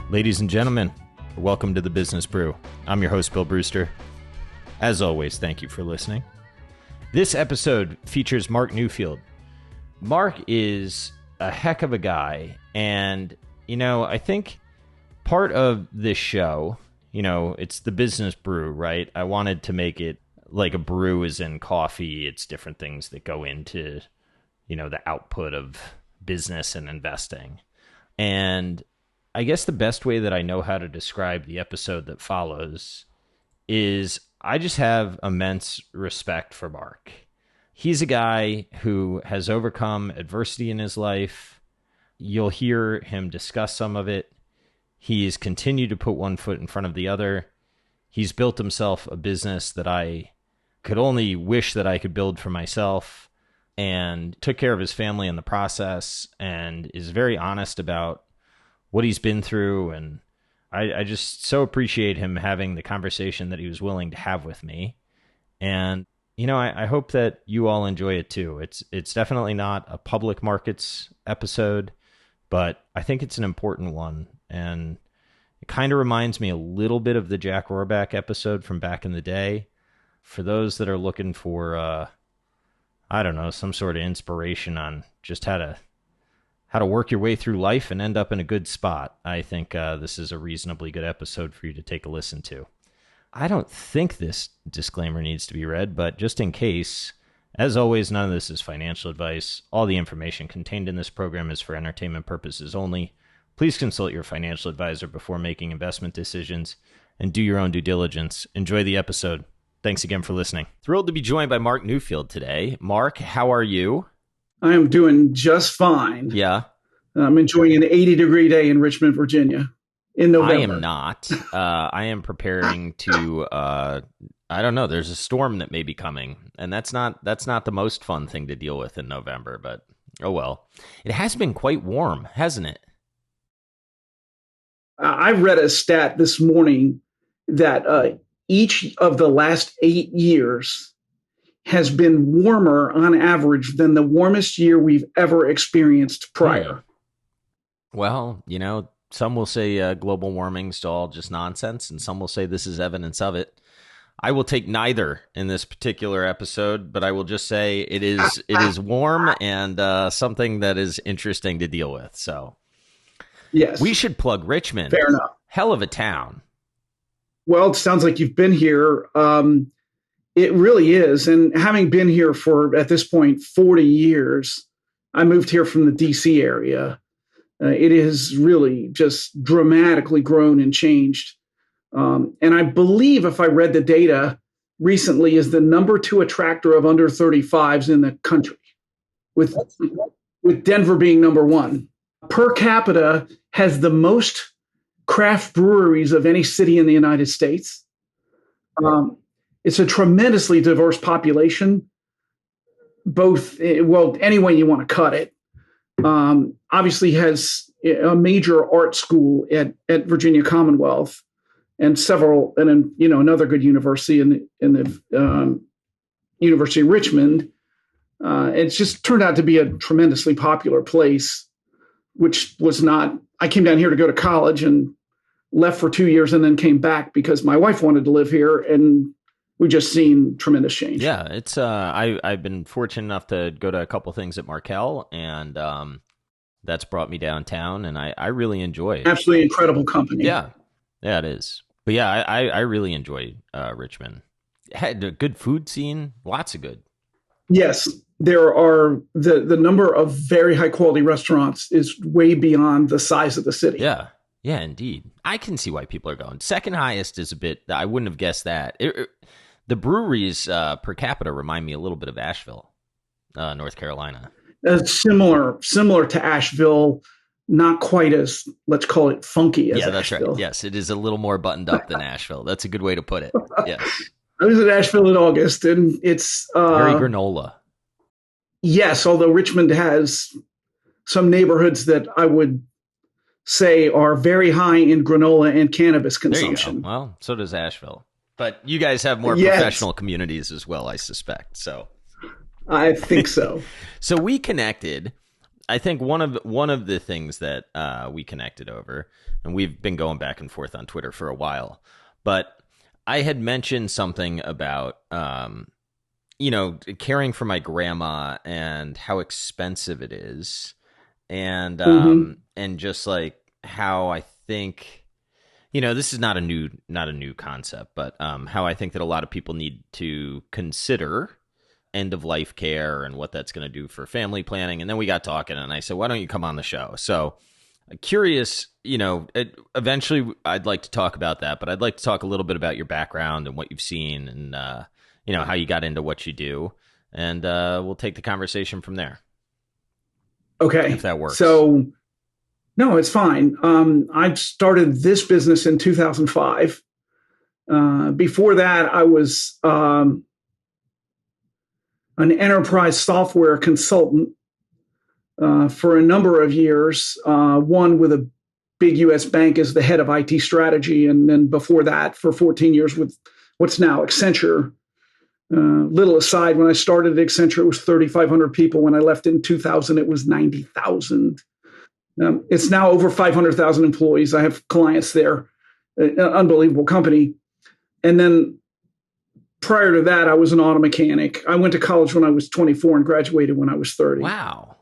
Ladies and gentlemen, welcome to the Business Brew. I'm your host, Bill Brewster. As always, thank you for listening. This episode features Mark Newfield. Mark is a heck of a guy, and, I think part of this show, it's the Business Brew, right? I wanted to make it like a brew is in coffee. It's different things that go into, the output of business and investing. And I guess the best way that I know how to describe the episode that follows is I just have immense respect for Mark. He's a guy who has overcome adversity in his life. You'll hear him discuss some of it. He's continued to put one foot in front of the other. He's built himself a business that I could only wish that I could build for myself, and took care of his family in the process, and is very honest about what he's been through. And I just so appreciate him having the conversation that he was willing to have with me. And, I hope that you all enjoy it too. It's definitely not a public markets episode, but I think it's an important one. And it kind of reminds me a little bit of the Jack Rohrback episode from back in the day. For those that are looking for, some sort of inspiration on just how to work your way through life and end up in a good spot, I think this is a reasonably good episode for you to take a listen to. I don't think this disclaimer needs to be read, but just in case, as always, none of this is financial advice. All the information contained in this program is for entertainment purposes only. Please consult your financial advisor before making investment decisions and do your own due diligence. Enjoy the episode. Thanks again for listening. Thrilled to be joined by Mark Newfield today. Mark, how are you? I am doing just fine. Yeah. I'm enjoying an 80-degree day in Richmond, Virginia in November. I am not. I am preparing to, there's a storm that may be coming, and that's not the most fun thing to deal with in November, but oh well. It has been quite warm, hasn't it? I read a stat this morning that each of the last 8 years has been warmer on average than the warmest year we've ever experienced prior. Well, some will say global warming's all just nonsense, and some will say this is evidence of it. I will take neither in this particular episode, but I will just say it is warm and something that is interesting to deal with. So, yes, we should plug Richmond. Fair enough. Hell of a town. Well, it sounds like you've been here. It really is. And having been here for, at this point, 40 years, I moved here from the DC area. It has really just dramatically grown and changed. And I believe, if I read the data recently, is the number 2 attractor of under 35s in the country, with Denver being number 1. Per capita has the most craft breweries of any city in the United States. It's a tremendously diverse population, both, any way you want to cut it. Obviously has a major art school at Virginia Commonwealth and another good university in the University of Richmond. It's just turned out to be a tremendously popular place, which was not. I came down here to go to college and left for 2 years and then came back because my wife wanted to live here, and we just seen tremendous change. Yeah, it's I've been fortunate enough to go to a couple things at Markel, and that's brought me downtown, and I really enjoy it. Absolutely incredible company. Yeah, it is. But yeah, I really enjoy Richmond. It had a good food scene, lots of good. Yes, there are the number of very high quality restaurants is way beyond the size of the city. Yeah, indeed. I can see why people are going. Second highest is a bit. I wouldn't have guessed that. The breweries per capita remind me a little bit of Asheville, North Carolina. Similar to Asheville, not quite as, let's call it, funky as Asheville. Yeah, that's right. Yes, it is a little more buttoned up than Asheville. That's a good way to put it. Yes. I was in Asheville in August, and it's very granola. Yes, although Richmond has some neighborhoods that I would say are very high in granola and cannabis consumption. There you go. Well, so does Asheville. But you guys have more professional communities as well, I suspect. So I think so. So we connected I think one of the things that we connected over, and we've been going back and forth on Twitter for a while, but I had mentioned something about caring for my grandma and how expensive it is, and and just like how I think, this is not a new concept, but how I think that a lot of people need to consider end of life care and what that's going to do for family planning. And then we got talking, and I said, why don't you come on the show? So curious, eventually I'd like to talk about that, but I'd like to talk a little bit about your background and what you've seen, and how you got into what you do, and we'll take the conversation from there. Okay, if that works. So no, it's fine. I started this business in 2005. Before that, I was an enterprise software consultant for a number of years, one with a big U.S. bank as the head of IT strategy. And then before that, for 14 years with what's now Accenture. Little aside, when I started at Accenture, it was 3,500 people. When I left in 2000, it was 90,000. It's now over 500,000 employees. I have clients there, an unbelievable company. And then prior to that, I was an auto mechanic. I went to college when I was 24 and graduated when I was 30. Wow.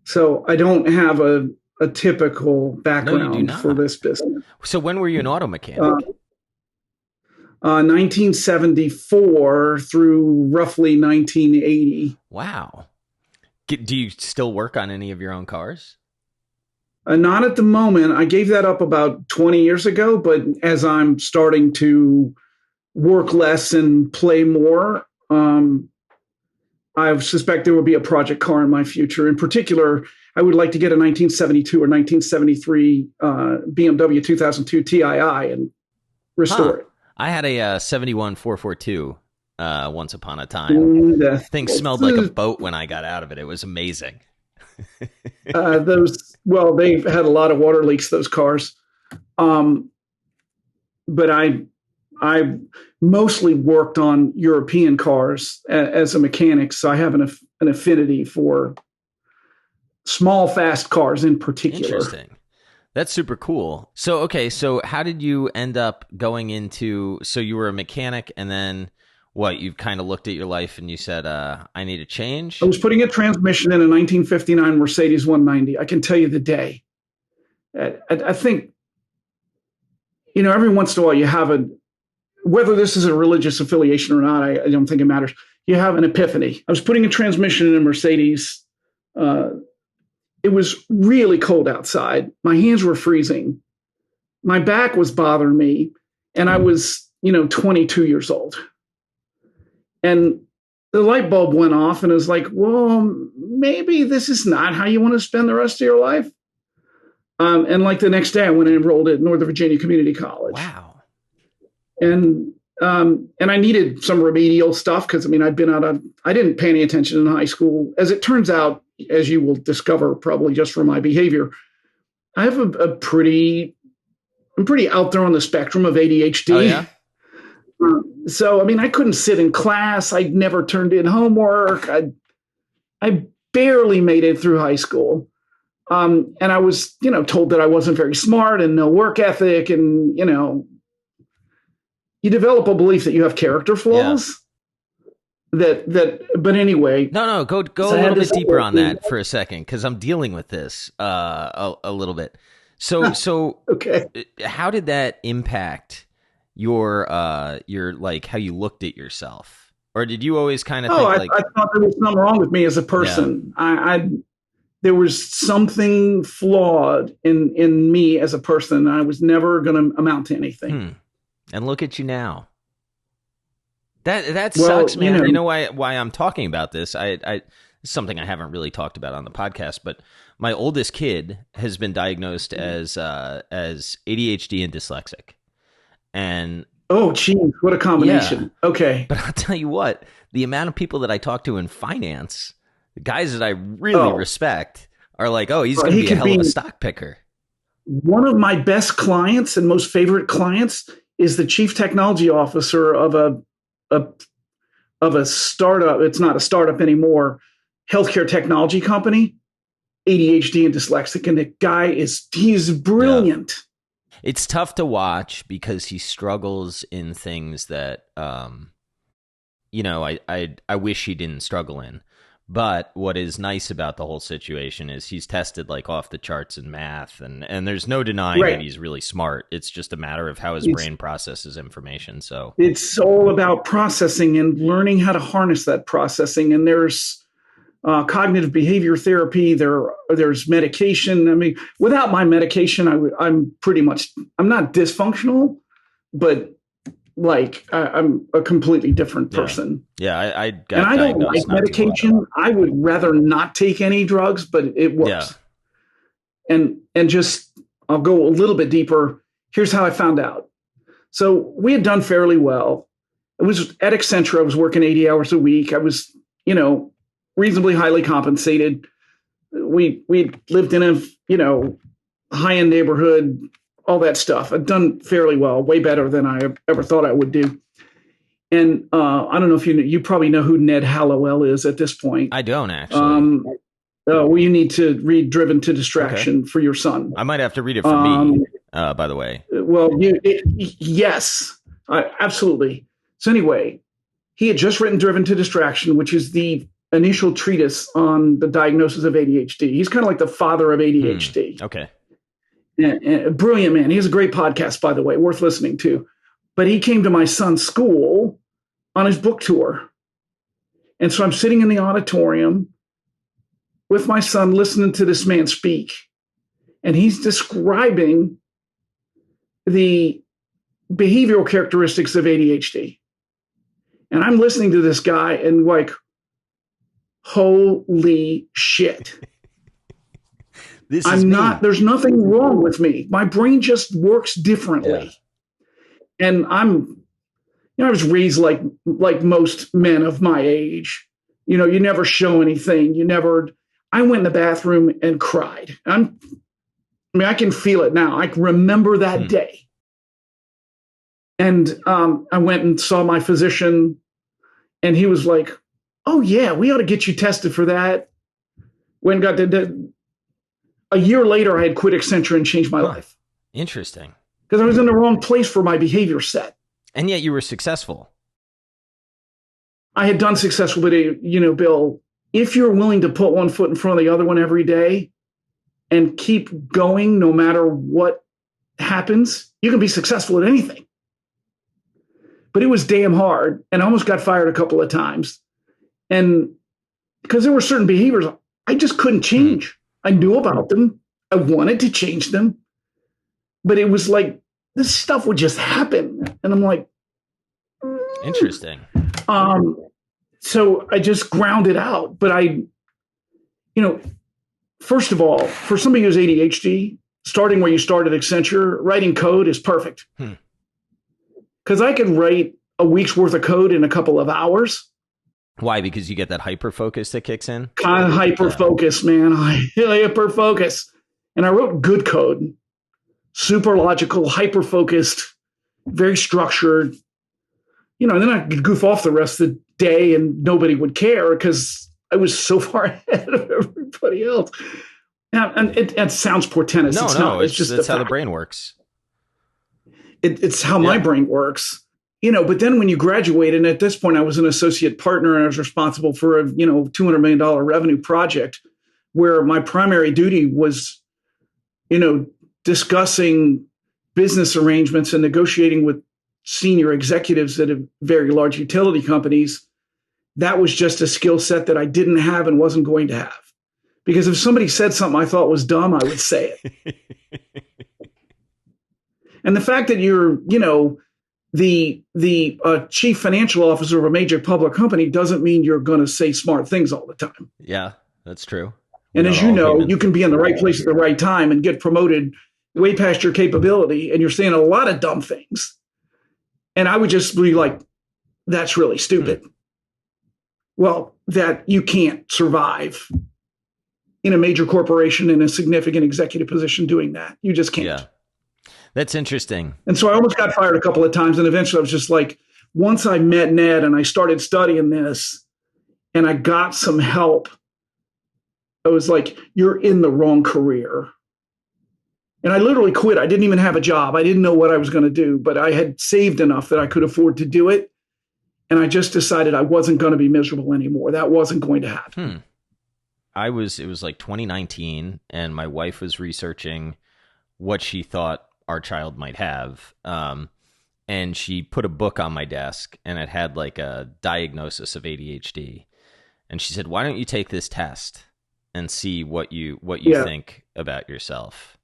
So I don't have a typical background for this business. So when were you an auto mechanic? 1974 through roughly 1980. Wow. Do you still work on any of your own cars? Not at the moment. I gave that up about 20 years ago, but as I'm starting to work less and play more, I suspect there will be a project car in my future. In particular, I would like to get a 1972 or 1973 BMW 2002 Tii and restore it. I had a 71 442 once upon a time. The thing smelled like a boat when I got out of it. It was amazing. They've had a lot of water leaks, those cars. But I mostly worked on European cars as a mechanic, so I have an affinity for small, fast cars in particular. Interesting. That's super cool. So how did you end up going into, so you were a mechanic, and then what, you kind of looked at your life and you said, I need a change? I was putting a transmission in a 1959 Mercedes 190. I can tell you the day. I think, every once in a while you have whether this is a religious affiliation or not, I don't think it matters. You have an epiphany. I was putting a transmission in a Mercedes. It was really cold outside. My hands were freezing. My back was bothering me. And I was, 22 years old. And the light bulb went off, and I was like, well, maybe this is not how you want to spend the rest of your life. And like the next day, I went and enrolled at Northern Virginia Community College. Wow. And I needed some remedial stuff because, I didn't pay any attention in high school. As it turns out, as you will discover probably just from my behavior, I have I'm pretty out there on the spectrum of ADHD. Oh, yeah? So, I couldn't sit in class. I never turned in homework. I barely made it through high school. And I was, told that I wasn't very smart and no work ethic. And, you develop a belief that you have character flaws. Yeah. But anyway. No, go a little bit deeper on that for a second, because I'm dealing with this a little bit. So okay. How did that impact your like how you looked at yourself, or did you always kind of think I thought there was something wrong with me as a person. Yeah. There was something flawed in me as a person. I was never going to amount to anything. And look at you now. That sucks, man. You know why I'm talking about this? It's something I haven't really talked about on the podcast, but my oldest kid has been diagnosed as ADHD and dyslexic. And oh, geez, what a combination. Yeah. Okay. But I'll tell you what, the amount of people that I talk to in finance, the guys that I really respect, are like, oh, he's going to be a hell of a stock picker. One of my best clients and most favorite clients is the chief technology officer of a startup. It's not a startup anymore. Healthcare technology company. ADHD and dyslexic, and the guy he's brilliant. It's tough to watch because he struggles in things that, I wish he didn't struggle in. But what is nice about the whole situation is he's tested like off the charts in math, and there's no denying that he's really smart. It's just a matter of how his brain processes information. So it's all about processing and learning how to harness that processing. And there's cognitive behavior therapy. There's medication. I mean, without my medication, I'm not dysfunctional, but like I'm a completely different person. Yeah, I got and I don't like medication. I would rather not take any drugs, but it works. Yeah. And just I'll go a little bit deeper. Here's how I found out. So we had done fairly well. It was at Accenture. I was working 80 hours a week. I was, reasonably highly compensated. We lived in a, high-end neighborhood, all that stuff. I'd done fairly well, way better than I ever thought I would do. And I don't know if you probably know who Ned Hallowell is at this point. I don't actually. Well, you need to read Driven to Distraction for your son. I might have to read it for me, by the way. Well, yes, absolutely. So anyway, he had just written Driven to Distraction, which is the initial treatise on the diagnosis of ADHD. He's kind of like the father of ADHD. Okay. And brilliant man. He has a great podcast, by the way, worth listening to. But he came to my son's school on his book tour. And so I'm sitting in the auditorium with my son listening to this man speak. And he's describing the behavioral characteristics of ADHD. And I'm listening to this guy and like, holy shit. There's nothing wrong with me. My brain just works differently. Yeah. And I was raised like most men of my age. You never show anything. I went in the bathroom and cried. I can feel it now. I can remember that day. And I went and saw my physician, and he was like, "Oh yeah, we ought to get you tested for that." A year later, I had quit Accenture and changed my life. Interesting. Because I was in the wrong place for my behavior set. And yet you were successful. I had done successful, but Bill, if you're willing to put one foot in front of the other one every day and keep going no matter what happens, you can be successful at anything. But it was damn hard, and I almost got fired a couple of times. And because there were certain behaviors I just couldn't change. I knew about them. I wanted to change them. But it was like, this stuff would just happen. And I'm like, interesting. So I just ground it out. But first of all, for somebody who's ADHD, starting where you started at Accenture, writing code is perfect. Because I could write a week's worth of code in a couple of hours. Why? Because you get that hyper focus that kicks in? Kind of hyper focus, man. Hyper focus. And I wrote good code. Super logical, hyper focused, very structured. And then I could goof off the rest of the day and nobody would care because I was so far ahead of everybody else. And it sounds portentous. It's just that's how the brain works. It's how my brain works. But then when you graduate, and at this point I was an associate partner and I was responsible for a, $200 million revenue project where my primary duty was, discussing business arrangements and negotiating with senior executives at very large utility companies. That was just a skill set that I didn't have and wasn't going to have. Because if somebody said something I thought was dumb, I would say it. And the fact that you're, the chief financial officer of a major public company doesn't mean you're going to say smart things all the time. Yeah, that's true. And as you know, you can be in the right place at the right time and get promoted way past your capability, and you're saying a lot of dumb things. And I would just be like, that's really stupid. Well, that you can't survive in a major corporation in a significant executive position doing that. You just can't. Yeah. That's interesting. And so I almost got fired a couple of times. And eventually I was just like, once I met Ned and I started studying this and I got some help, I was like, you're in the wrong career. And I literally quit. I didn't even have a job. I didn't know what I was going to do, but I had saved enough that I could afford to do it. And I just decided I wasn't going to be miserable anymore. That wasn't going to happen. It was like 2019, and my wife was researching what she thought our child might have. And she put a book on my desk, and it had like a diagnosis of ADHD. And she said, "Why don't you take this test and see what you think about yourself?"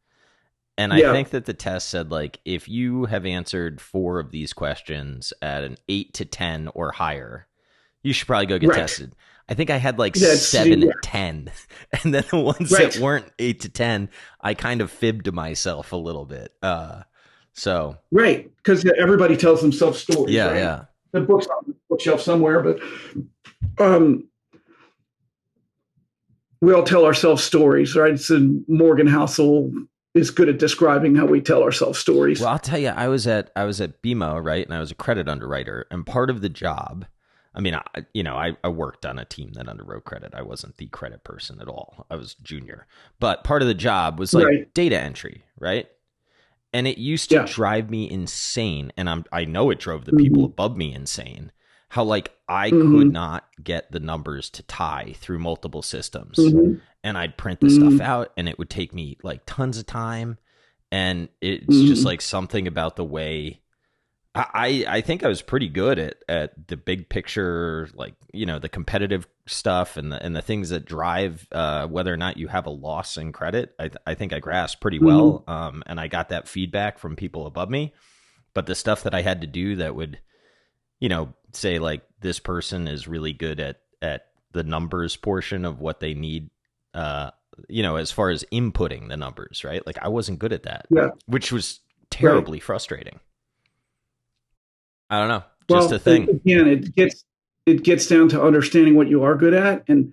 And I think that the test said, like, if you have answered 4 of these questions at an 8 to 10 or higher, you should probably go get tested. I think I had like 7 and 10. And then the ones that weren't 8 to 10, I kind of fibbed to myself a little bit. Right. Because everybody tells themselves stories. Yeah, right? yeah. The book's on the bookshelf somewhere, but we all tell ourselves stories, right? It's in Morgan Housel is good at describing how we tell ourselves stories. Well, I'll tell you, I was at BMO, right? And I was a credit underwriter, and part of the job, I mean, I worked on a team that underwrote credit. I wasn't the credit person at all. I was junior, but part of the job was like data entry, right? And it used to drive me insane. And I know it drove the people above me insane. How like I could not get the numbers to tie through multiple systems. And I'd print the stuff out, and it would take me like tons of time. And it's just like something about the way I think I was pretty good at the big picture, like, the competitive stuff and the things that drive whether or not you have a loss in credit. I think I grasped pretty well. And I got that feedback from people above me. But the stuff that I had to do that would, say like this person is really good at the numbers portion of what they need, as far as inputting the numbers, right? Like I wasn't good at that, which was terribly frustrating. I don't know, just a thing. Again, it gets down to understanding what you are good at. And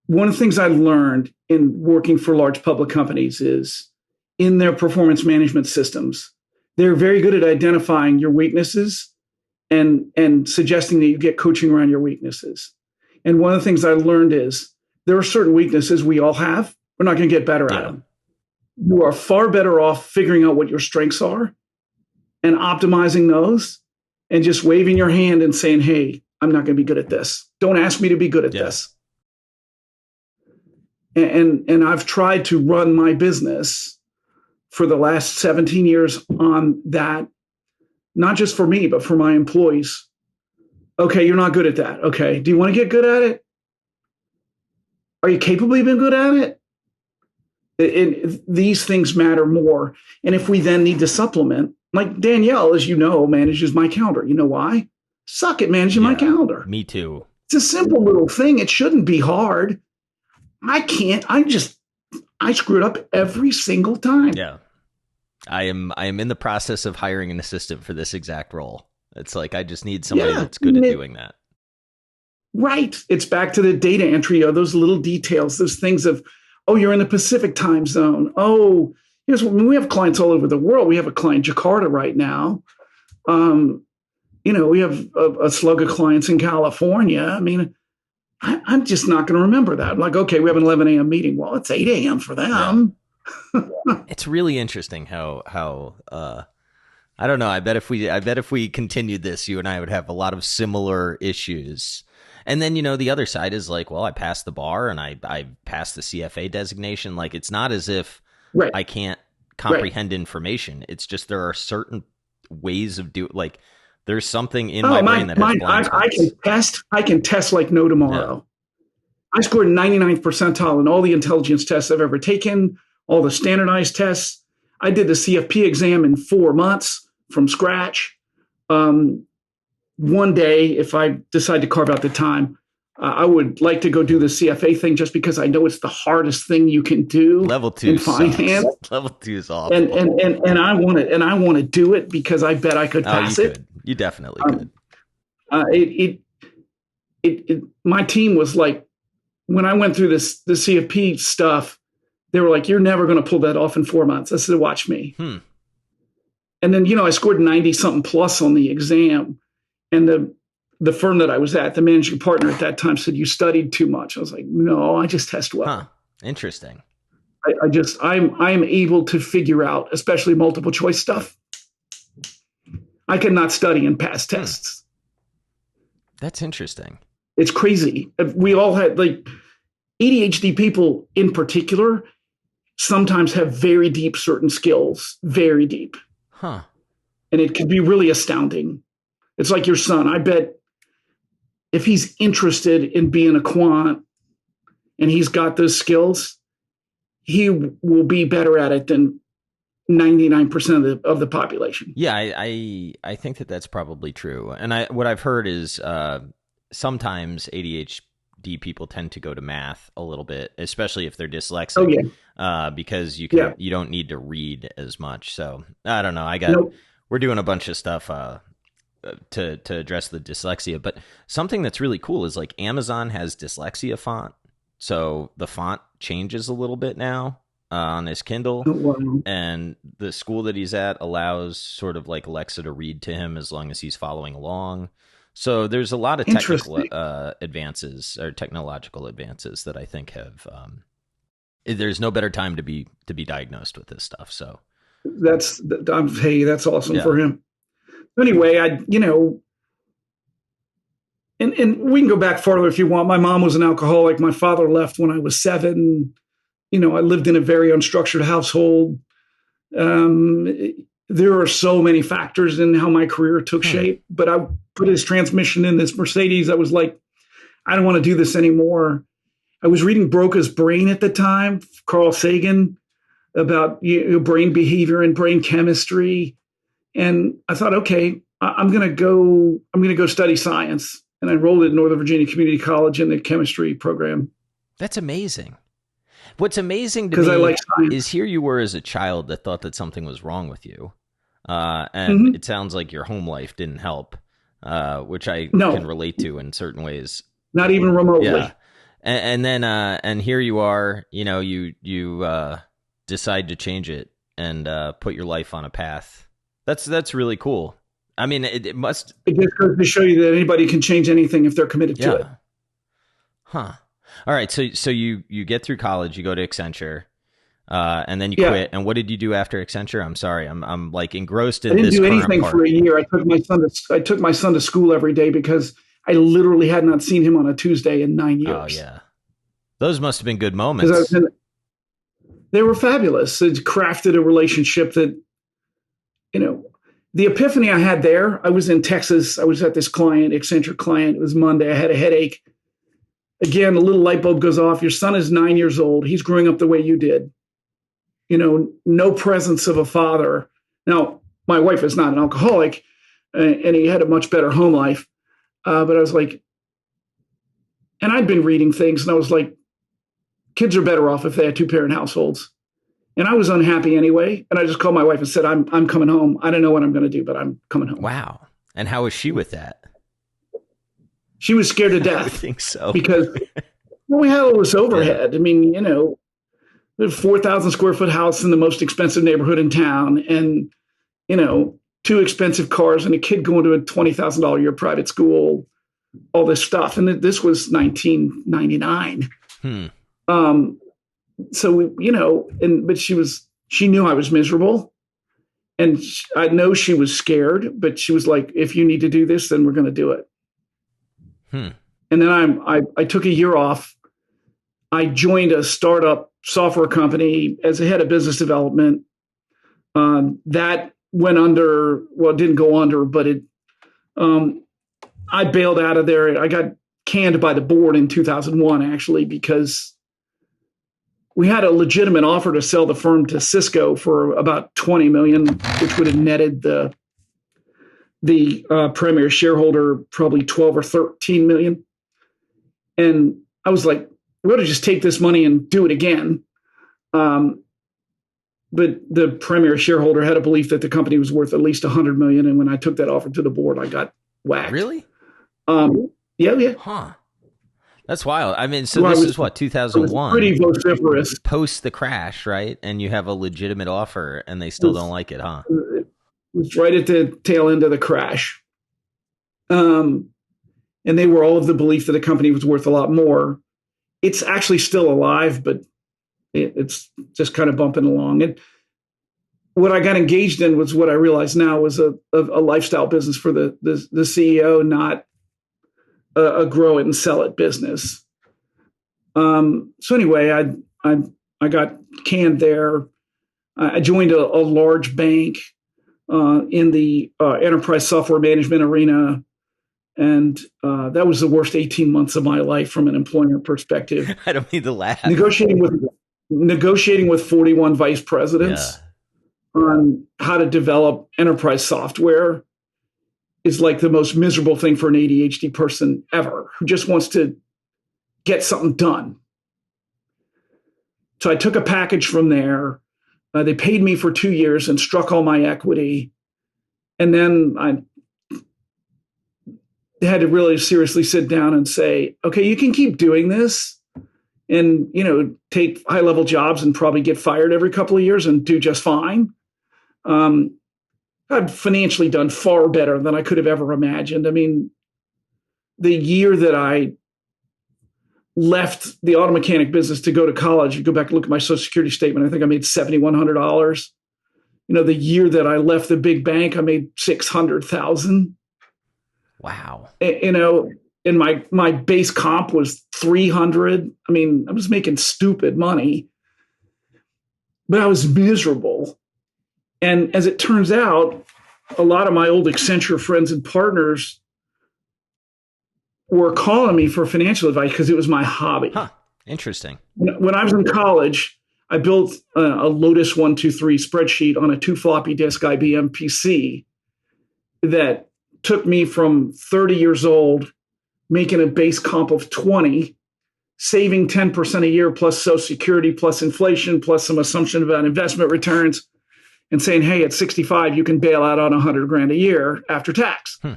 one of the things I learned in working for large public companies is in their performance management systems, they're very good at identifying your weaknesses and suggesting that you get coaching around your weaknesses. And one of the things I learned is there are certain weaknesses we all have. We're not going to get better at them. You are far better off figuring out what your strengths are and optimizing those and just waving your hand and saying, hey, I'm not going to be good at this. Don't ask me to be good at this. And I've tried to run my business for the last 17 years on that, not just for me, but for my employees. Okay, you're not good at that. Okay, do you want to get good at it? Are you capable of being good at it? These things matter more. And if we then need to supplement, like Danielle, as you know, manages my calendar. You know why? Suck at managing my calendar. Me too. It's a simple little thing. It shouldn't be hard. I screw it up every single time. Yeah. I am in the process of hiring an assistant for this exact role. It's like I just need somebody that's good at doing that. Right. It's back to the data entry of those little details, those things of, oh, you're in the Pacific time zone. Oh, we have clients all over the world. We have a client in Jakarta right now. We have a slug of clients in California. I mean, I'm just not going to remember that. I'm like, okay, we have an 11 a.m. meeting. Well, it's 8 a.m. for them. Yeah. It's really interesting how I don't know. I bet if we continued this, you and I would have a lot of similar issues. And then, the other side is like, well, I passed the bar and I passed the CFA designation. Like, it's not as if I can't comprehend information. It's just there are certain ways of like there's something in my brain that has blind spots. I can test like no tomorrow. Yeah. I scored 99th percentile in all the intelligence tests I've ever taken, all the standardized tests. I did the CFP exam in 4 months from scratch. One day, if I decide to carve out the time, I would like to go do the CFA thing just because I know it's the hardest thing you can do. Level 2 in finance. Level 2 is awful. And I want to do it because I bet I could pass it. You definitely could. My team was like, when I went through the CFP stuff, they were like, you're never going to pull that off in 4 months. I said, watch me. And then, I scored 90 something plus on the exam. And the firm that I was at, the managing partner at that time said, you studied too much. I was like, no, I just test well. Interesting. I'm able to figure out, especially multiple choice stuff. I cannot study and pass tests. That's interesting. It's crazy. We all had, like, ADHD people in particular sometimes have very deep certain skills, very deep. Huh. And it can be really astounding. It's like your son. I bet if he's interested in being a quant and he's got those skills, he will be better at it than 99% of the population. Yeah, I think that that's probably true. And what I've heard is sometimes ADHD people tend to go to math a little bit, especially if they're dyslexic. Oh, yeah. Because you don't need to read as much. So I don't know. We're doing a bunch of stuff to address the dyslexia, but something that's really cool is like Amazon has dyslexia font, so the font changes a little bit now on his Kindle. Oh, wow. And the school that he's at allows sort of like Alexa to read to him as long as he's following along. So there's a lot of technical advances or technological advances that I think have. There's no better time to be diagnosed with this stuff. So that's awesome for him. Anyway, and we can go back farther if you want. My mom was an alcoholic. My father left when I was 7. I lived in a very unstructured household. There are so many factors in how my career took shape, but I put his transmission in this Mercedes. I was like, I don't want to do this anymore. I was reading Broca's Brain at the time, Carl Sagan, about brain behavior and brain chemistry. And I thought, okay, I'm going to go study science. And I enrolled at Northern Virginia Community College in the chemistry program. That's amazing. What's amazing to me is here you were as a child that thought that something was wrong with you. And it sounds like your home life didn't help, which I can relate to in certain ways. Not even remotely. Yeah. And then, and here you are, you decide to change it and put your life on a path. That's really cool. I mean, it must. It just goes to show you that anybody can change anything if they're committed to it. Huh. All right. So you get through college, you go to Accenture, and then you quit. And what did you do after Accenture? I'm sorry. I'm like engrossed in this. I didn't do anything for a year. I took my son to school every day because I literally had not seen him on a Tuesday in 9 years. Oh yeah. Those must have been good moments. They were fabulous. It crafted a relationship that, the epiphany I had there, I was in Texas. I was at this Accenture client. It was Monday. I had a headache. Again, a little light bulb goes off. Your son is 9 years old. He's growing up the way you did. No presence of a father. Now, my wife is not an alcoholic, and he had a much better home life. But I was like, and I'd been reading things, and I was like, kids are better off if they had 2-parent households. And I was unhappy anyway. And I just called my wife and said, I'm coming home. I don't know what I'm going to do, but I'm coming home. Wow. And how was she with that? She was scared to death. I think so. Because we had all this overhead. I mean, a 4,000 square foot house in the most expensive neighborhood in town, and, 2 expensive cars and a kid going to a $20,000 a year private school, all this stuff. And this was 1999. So, but she knew I was miserable, and I know she was scared, but she was like, if you need to do this, then we're going to do it. And then I took a year off. I joined a startup software company as a head of business development. That went under. Well, it didn't go under, but I bailed out of there. I got canned by the board in 2001, actually, because we had a legitimate offer to sell the firm to Cisco for about $20 million, which would have netted the premier shareholder probably 12 or 13 million. And I was like, we're going to just take this money and do it again. But the premier shareholder had a belief that the company was worth at least 100 million. And when I took that offer to the board, I got whacked. Really? Yeah. Huh. That's wild. I mean, so this is what, 2001? Pretty vociferous. Post the crash, right? And you have a legitimate offer and they still don't like it, huh? It was right at the tail end of the crash. And they were all of the belief that the company was worth a lot more. It's actually still alive, but it's just kind of bumping along. And what I got engaged in was what I realize now was a lifestyle business for the CEO, not a grow it and sell it business. So anyway, I got canned there. I joined a large bank in the enterprise software management arena. And that was the worst 18 months of my life from an employment perspective. I don't need to laugh. Negotiating with 41 vice presidents on how to develop enterprise software is like the most miserable thing for an ADHD person ever who just wants to get something done. So I took a package from there. They paid me for 2 years and struck all my equity. And then I had to really seriously sit down and say, okay, you can keep doing this and, take high-level jobs and probably get fired every couple of years and do just fine. I've financially done far better than I could have ever imagined. I mean, the year that I left the auto mechanic business to go to college, you go back and look at my Social Security statement, I think I made $7,100. The year that I left the big bank, I made $600,000. Wow. And my base comp was 300. I mean, I was making stupid money, but I was miserable. And as it turns out, a lot of my old Accenture friends and partners were calling me for financial advice because it was my hobby. Huh. Interesting. When I was in college, I built a Lotus 123 spreadsheet on a 2 floppy disk IBM PC that took me from 30 years old, making a base comp of 20, saving 10% a year plus Social Security plus inflation plus some assumption about investment returns, and saying, hey, at 65, you can bail out on $100,000 a year after tax. I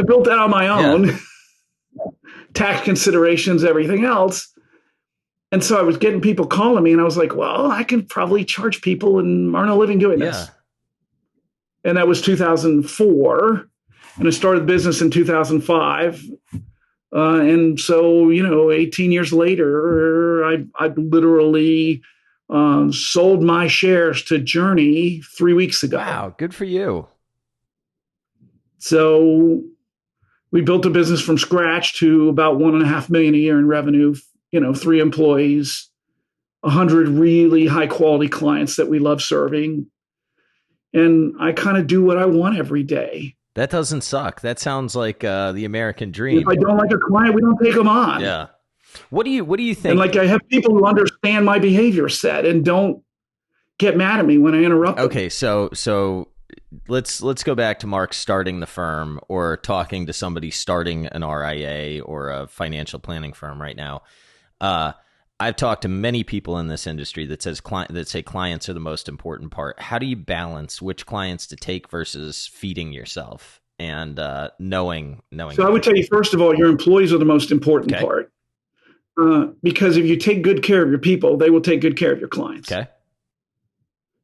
built that on my own, tax considerations, everything else. And so I was getting people calling me and I was like, well, I can probably charge people and earn a living doing this. And that was 2004. And I started the business in 2005. And so, 18 years later, I literally sold my shares to Journey 3 weeks ago. Wow, good for you. So we built a business from scratch to about $1.5 million a year in revenue, 3 employees, 100 really high quality clients that we love serving. And I kind of do what I want every day. That doesn't suck. That sounds like the American dream. If I don't like a client, we don't take them on. Yeah. What do you think? And I have people who understand my behavior set and don't get mad at me when I interrupt them. Okay, so let's go back to Mark starting the firm or talking to somebody starting an RIA or a financial planning firm right now. I've talked to many people in this industry that say clients are the most important part. How do you balance which clients to take versus feeding yourself and knowing? So I would tell you, first of all, your employees are the most important part. Because if you take good care of your people, they will take good care of your clients. Okay.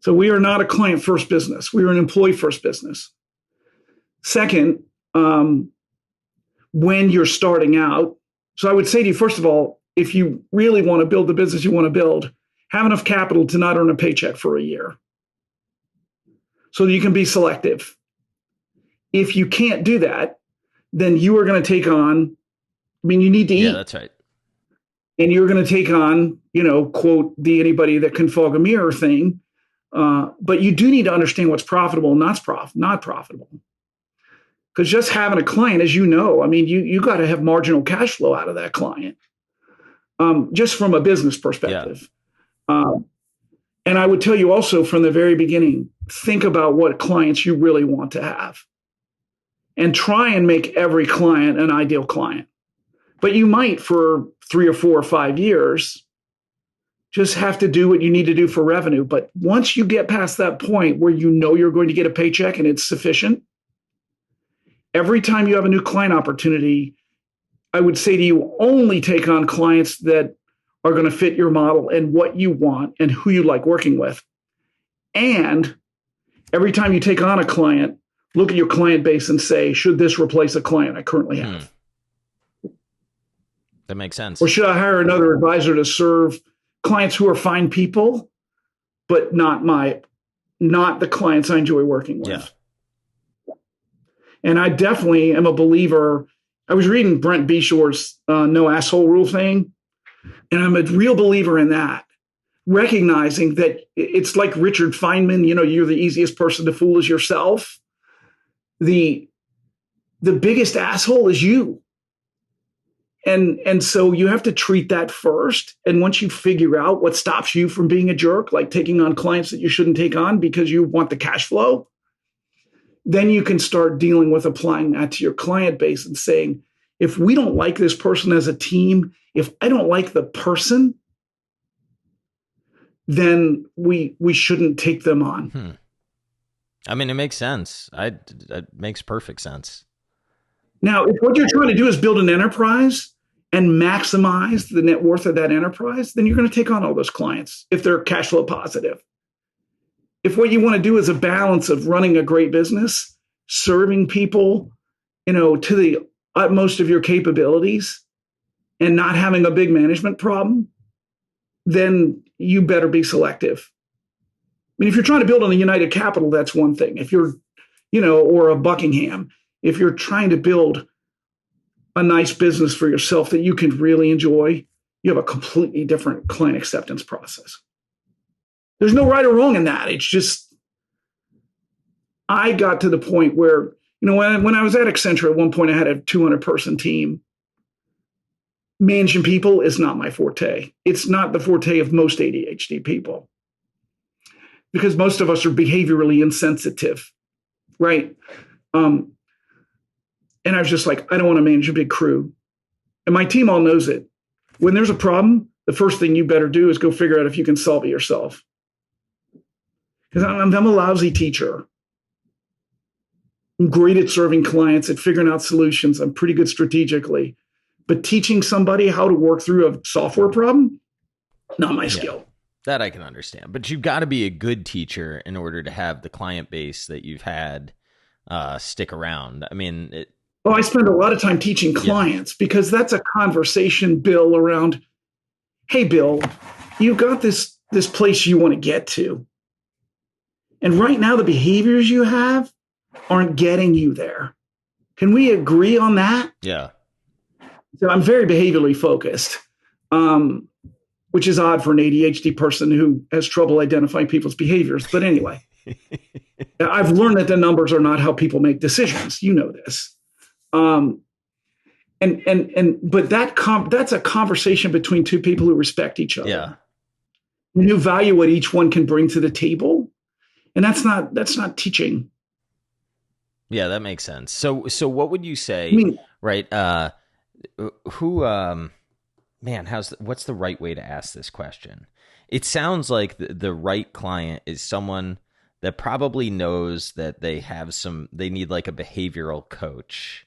So we are not a client-first business. We are an employee-first business. Second, when you're starting out, so I would say to you, first of all, if you really want to build the business you want to build, have enough capital to not earn a paycheck for a year so that you can be selective. If you can't do that, then you are going to take on, you need to eat. Yeah, that's right. And you're going to take on, quote, the anybody that can fog a mirror thing. But you do need to understand what's profitable and not profitable. Because just having a client, as you got to have marginal cash flow out of that client, just from a business perspective. Yeah. And I would tell you also from the very beginning, think about what clients you really want to have. And try and make every client an ideal client. But you might, for 3 or 4 or 5 years, just have to do what you need to do for revenue. But once you get past that point where you're going to get a paycheck and it's sufficient, every time you have a new client opportunity, I would say to you, only take on clients that are going to fit your model and what you want and who you like working with. And every time you take on a client, look at your client base and say, should this replace a client I currently have? That makes sense. Or should I hire another advisor to serve clients who are fine people, but not the clients I enjoy working with. Yeah. And I definitely am a believer. I was reading Brent Beshaw's no asshole rule thing, and I'm a real believer in that. Recognizing that it's like Richard Feynman, you're the easiest person to fool is yourself. The biggest asshole is you. And so you have to treat that first. And once you figure out what stops you from being a jerk, like taking on clients that you shouldn't take on because you want the cash flow, then you can start dealing with applying that to your client base and saying, if we don't like this person as a team, if I don't like the person, then we shouldn't take them on. I mean, it makes sense. It makes perfect sense. Now, if what you're trying to do is build an enterprise and maximize the net worth of that enterprise, then you're going to take on all those clients if they're cash flow positive. If what you want to do is a balance of running a great business, serving people, to the utmost of your capabilities, and not having a big management problem, then you better be selective. I mean, if you're trying to build on a United Capital, that's one thing. If you're, or a Buckingham, if you're trying to build a nice business for yourself that you can really enjoy, you have a completely different client acceptance process. There's no right or wrong in that. It's just, I got to the point where, when I was at Accenture, at one point I had a 200-person team. Managing people is not my forte. It's not the forte of most ADHD people because most of us are behaviorally insensitive, right? And I was just like, I don't want to manage a big crew. And my team all knows it. When there's a problem, the first thing you better do is go figure out if you can solve it yourself. Because I'm a lousy teacher. I'm great at serving clients, at figuring out solutions. I'm pretty good strategically. But teaching somebody how to work through a software problem, not my skill. That I can understand. But you've got to be a good teacher in order to have the client base that you've had stick around. I mean, I spend a lot of time teaching clients because that's a conversation, Bill, around, hey, Bill, you've got this place you want to get to. And right now, the behaviors you have aren't getting you there. Can we agree on that? Yeah. So I'm very behaviorally focused, which is odd for an ADHD person who has trouble identifying people's behaviors. But anyway, I've learned that the numbers are not how people make decisions. You know this. But that's a conversation between two people who respect each other. Yeah. And who value what each one can bring to the table. And that's not teaching. Yeah, that makes sense. So what would you say, right? What's the right way to ask this question? It sounds like the right client is someone that probably knows that they need like a behavioral coach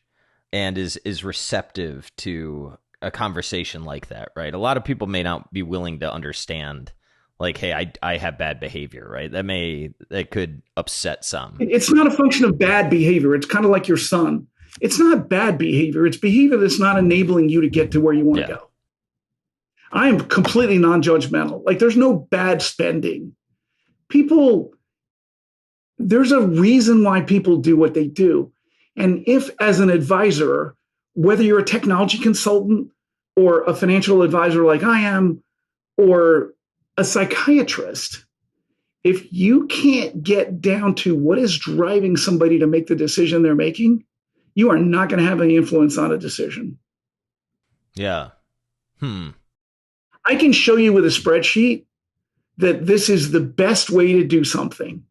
and is receptive to a conversation like that, right? A lot of people may not be willing to understand, like, hey, I have bad behavior, right? That could upset some. It's not a function of bad behavior. It's kind of like your son. It's not bad behavior. It's behavior that's not enabling you to get to where you want to go. I am completely non-judgmental. Like, there's no bad spending. There's a reason why people do what they do. And if, as an advisor, whether you're a technology consultant or a financial advisor like I am, or a psychiatrist, if you can't get down to what is driving somebody to make the decision they're making, you are not going to have any influence on a decision. Yeah. I can show you with a spreadsheet that this is the best way to do something.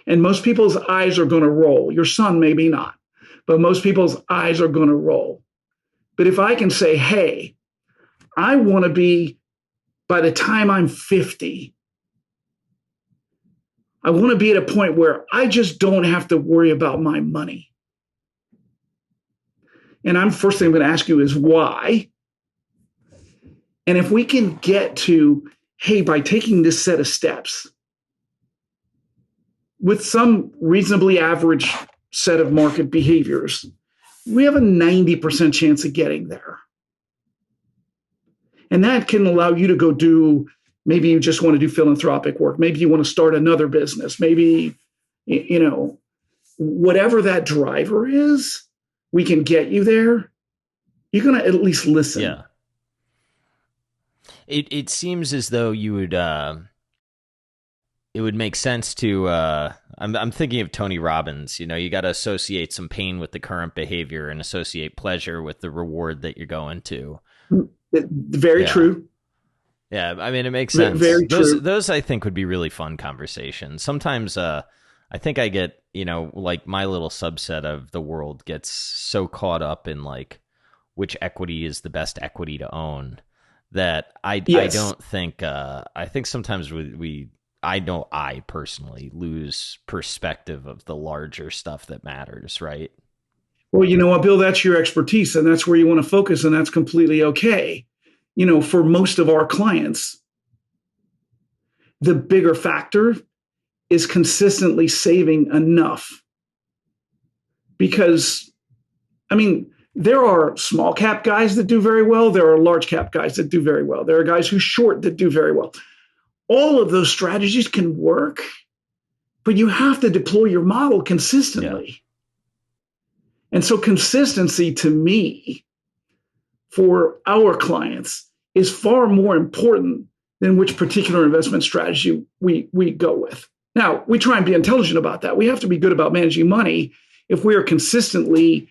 And most people's eyes are going to roll. Your son, maybe not, but most people's eyes are going to roll. But if I can say, hey, I want to be, by the time I'm 50, I want to be at a point where I just don't have to worry about my money. And first thing I'm going to ask you is why? And if we can get to, hey, by taking this set of steps with some reasonably average set of market behaviors, we have a 90% chance of getting there. And that can allow you to go do, maybe you just want to do philanthropic work. Maybe you want to start another business. Maybe, whatever that driver is, we can get you there. You're going to at least listen. Yeah. It seems as though you would, it would make sense to, I'm thinking of Tony Robbins, you got to associate some pain with the current behavior and associate pleasure with the reward that you're going to. Very true. Yeah. I mean, it makes sense. Very true. Those I think would be really fun conversations. Sometimes, I think I get, like my little subset of the world gets so caught up in like which equity is the best equity to own that I don't think, I think sometimes I personally lose perspective of the larger stuff that matters, right? Well, you know what, Bill, that's your expertise and that's where you want to focus, and that's completely okay. For most of our clients, the bigger factor is consistently saving enough. Because, there are small cap guys that do very well. There are large cap guys that do very well. There are guys who short that do very well. All of those strategies can work, but you have to deploy your model consistently. Yeah. And so consistency to me for our clients is far more important than which particular investment strategy we go with. Now, we try and be intelligent about that. We have to be good about managing money. If we are consistently,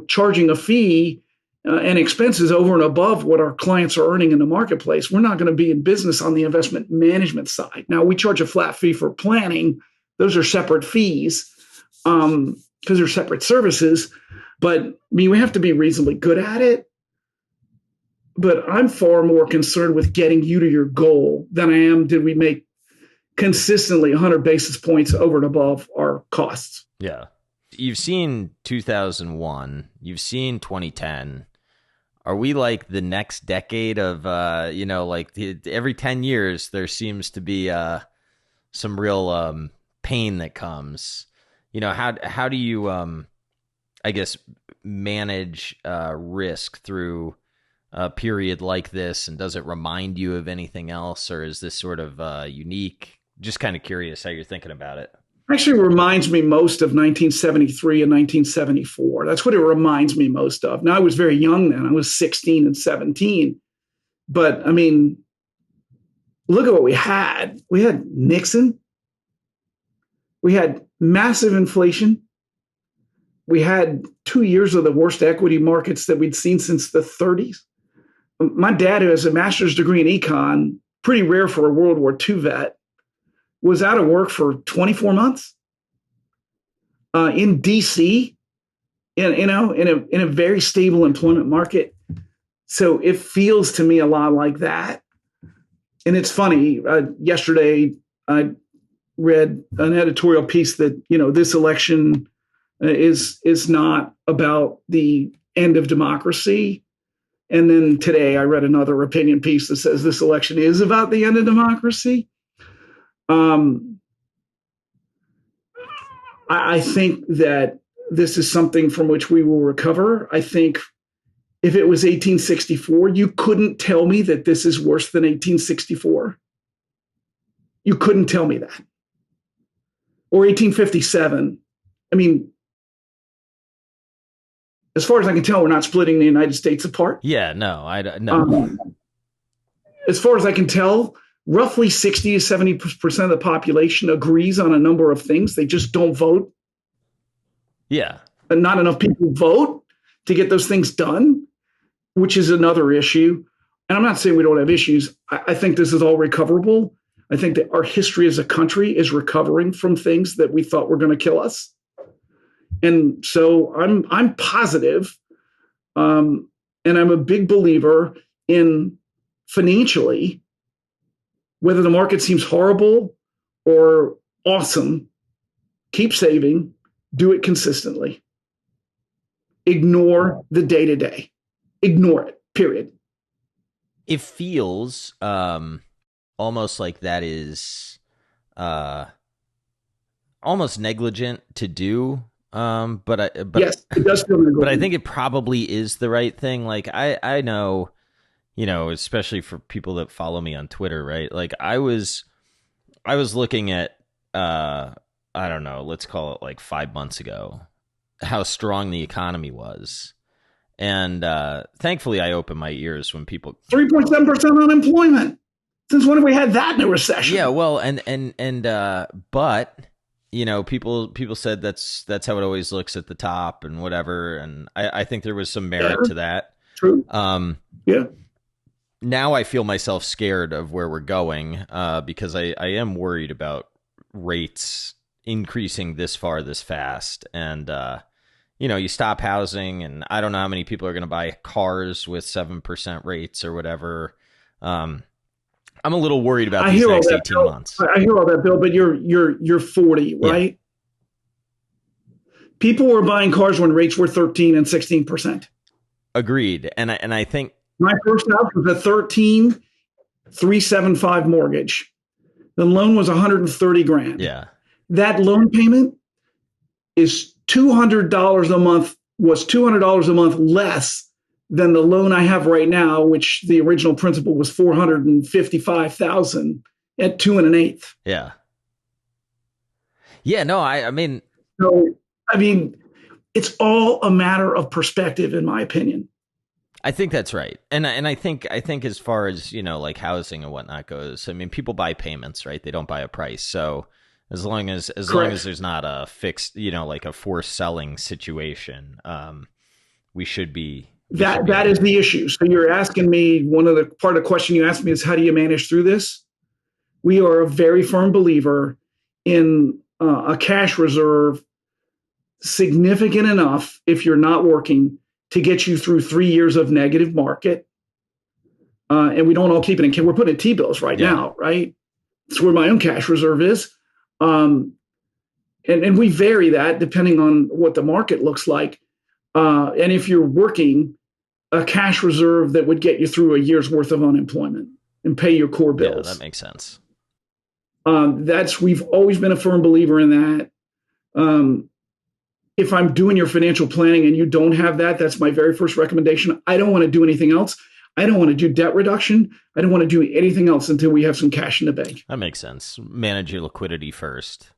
charging a fee and expenses over and above what our clients are earning in the marketplace, we're not going to be in business on the investment management side. Now, we charge a flat fee for planning. Those are separate fees because they're separate services. But we have to be reasonably good at it. But I'm far more concerned with getting you to your goal than I am did we make consistently 100 basis points over and above our costs. Yeah. You've seen 2001. You've seen 2010. Are we like the next decade of, every 10 years, there seems to be some real pain that comes. How do you, I guess, manage risk through a period like this? And does it remind you of anything else, or is this sort of unique? Just kind of curious how you're thinking about it. Actually reminds me most of 1973 and 1974. That's what it reminds me most of. Now, I was very young then. I was 16 and 17. But, look at what we had. We had Nixon. We had massive inflation. We had 2 years of the worst equity markets that we'd seen since the 30s. My dad, who has a master's degree in econ, pretty rare for a World War II vet, was out of work for 24 months in DC, in a very stable employment market. So it feels to me a lot like that. And it's funny. Yesterday, I read an editorial piece that this election is not about the end of democracy. And then today, I read another opinion piece that says this election is about the end of democracy. I think that this is something from which we will recover. I think if it was 1864, you couldn't tell me that this is worse than 1864. You couldn't tell me that. Or 1857. As far as I can tell, we're not splitting the United States apart. Yeah, no. As far as I can tell, roughly 60 to 70% of the population agrees on a number of things. They just don't vote. Yeah. And not enough people vote to get those things done, which is another issue. And I'm not saying we don't have issues. I think this is all recoverable. I think that our history as a country is recovering from things that we thought were going to kill us. And so I'm positive. And I'm a big believer in financially, whether the market seems horrible or awesome, keep saving, do it consistently. Ignore the day-to-day. Ignore it, period. It feels almost like that is almost negligent to do. But yes, it does feel negligent. But I think it probably is the right thing. Like I know, especially for people that follow me on Twitter, right? Like I was looking at, I don't know, let's call it like 5 months ago, how strong the economy was. And thankfully I opened my ears when people 3.7% unemployment. Since when have we had that in a recession? Yeah, well, but people said that's how it always looks at the top and whatever, and I think there was some merit to that. True. Yeah. Now I feel myself scared of where we're going because I am worried about rates increasing this far this fast, and you stop housing, and I don't know how many people are going to buy cars with 7% rates or whatever. I'm a little worried about these next 18 months. I hear all that, Bill, but you're 40, right? Yeah. People were buying cars when rates were 13 and 16%. Agreed. And I think my first house was a 13,375 mortgage. The loan was $130,000. Yeah. That loan payment is $200 a month, was $200 a month less than the loan I have right now, which the original principal was $455,000 at 2 1/8. Yeah. Yeah. No, I mean, it's all a matter of perspective, in my opinion. I think that's right. And I think as far as, like housing and whatnot goes, I mean, people buy payments, right? They don't buy a price. So as long as there's not a fixed, like a forced selling situation, we should be. That is the issue. So you're asking me, part of the question you asked me is, how do you manage through this? We are a very firm believer in a cash reserve significant enough, if you're not working, to get you through 3 years of negative market. And we don't all keep it in. We're putting in T-bills right now, right? It's where my own cash reserve is. And we vary that depending on what the market looks like. And if you're working, a cash reserve that would get you through a year's worth of unemployment and pay your core bills. Yeah, that makes sense. We've always been a firm believer in that. If I'm doing your financial planning and you don't have that, that's my very first recommendation. I don't want to do anything else. I don't want to do debt reduction. I don't want to do anything else until we have some cash in the bank. That makes sense. Manage your liquidity first.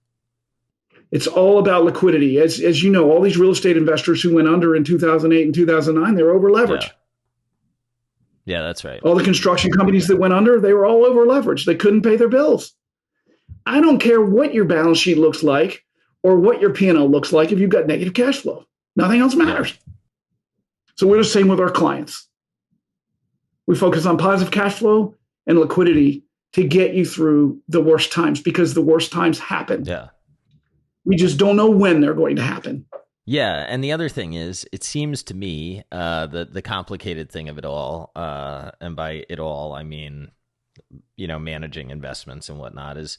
It's all about liquidity. As you know, all these real estate investors who went under in 2008 and 2009, they were over leveraged. Yeah, that's right. All the construction companies that went under, they were all over leveraged. They couldn't pay their bills. I don't care what your balance sheet looks like or what your P&L looks like if you've got negative cash flow. Nothing else matters. So we're the same with our clients. We focus on positive cash flow and liquidity to get you through the worst times, because the worst times happen. Yeah. We just don't know when they're going to happen. Yeah, and the other thing is, it seems to me, the complicated thing of it all, and by it all, I mean, managing investments and whatnot, is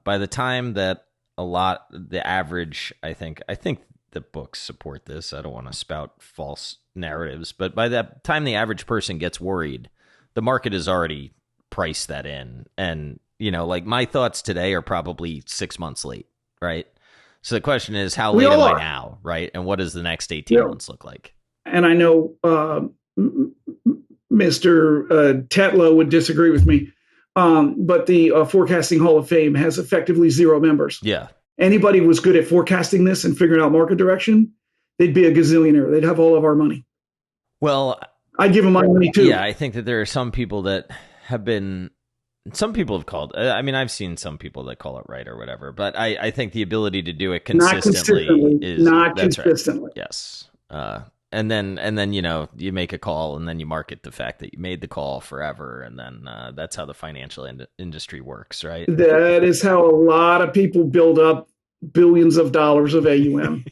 by the time that the average, I think the books support this. I don't want to spout false narratives, but by that time the average person gets worried, the market has already priced that in. And, like my thoughts today are probably 6 months late, right? So the question is, how late am I now, right? And what does the next 18 months look like? And I know Mr. Tetlow would disagree with me, but the Forecasting Hall of Fame has effectively 0 members. Yeah. Anybody who was good at forecasting this and figuring out market direction, they'd be a gazillionaire. They'd have all of our money. Well, I'd give them my money too. Yeah, I think that there are some people that have called, I mean, I've seen some people that call it right or whatever, but I think the ability to do it consistently is not consistently. Right. Yes. And then, you make a call and then you market the fact that you made the call forever. And then that's how the financial industry works, right? That is how a lot of people build up billions of dollars of AUM.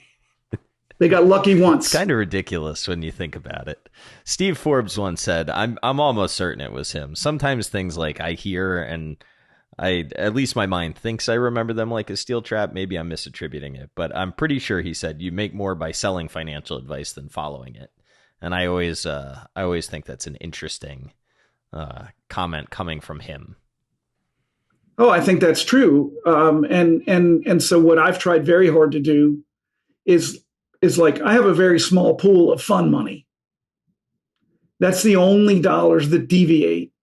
They got lucky once. It's kind of ridiculous when you think about it. Steve Forbes once said, I'm almost certain it was him. Sometimes things like I hear and at least my mind thinks I remember them like a steel trap. Maybe I'm misattributing it, but I'm pretty sure he said you make more by selling financial advice than following it. And I always think that's an interesting comment coming from him. Oh, I think that's true. And so what I've tried very hard to do is like, I have a very small pool of fund money. That's the only dollars that deviate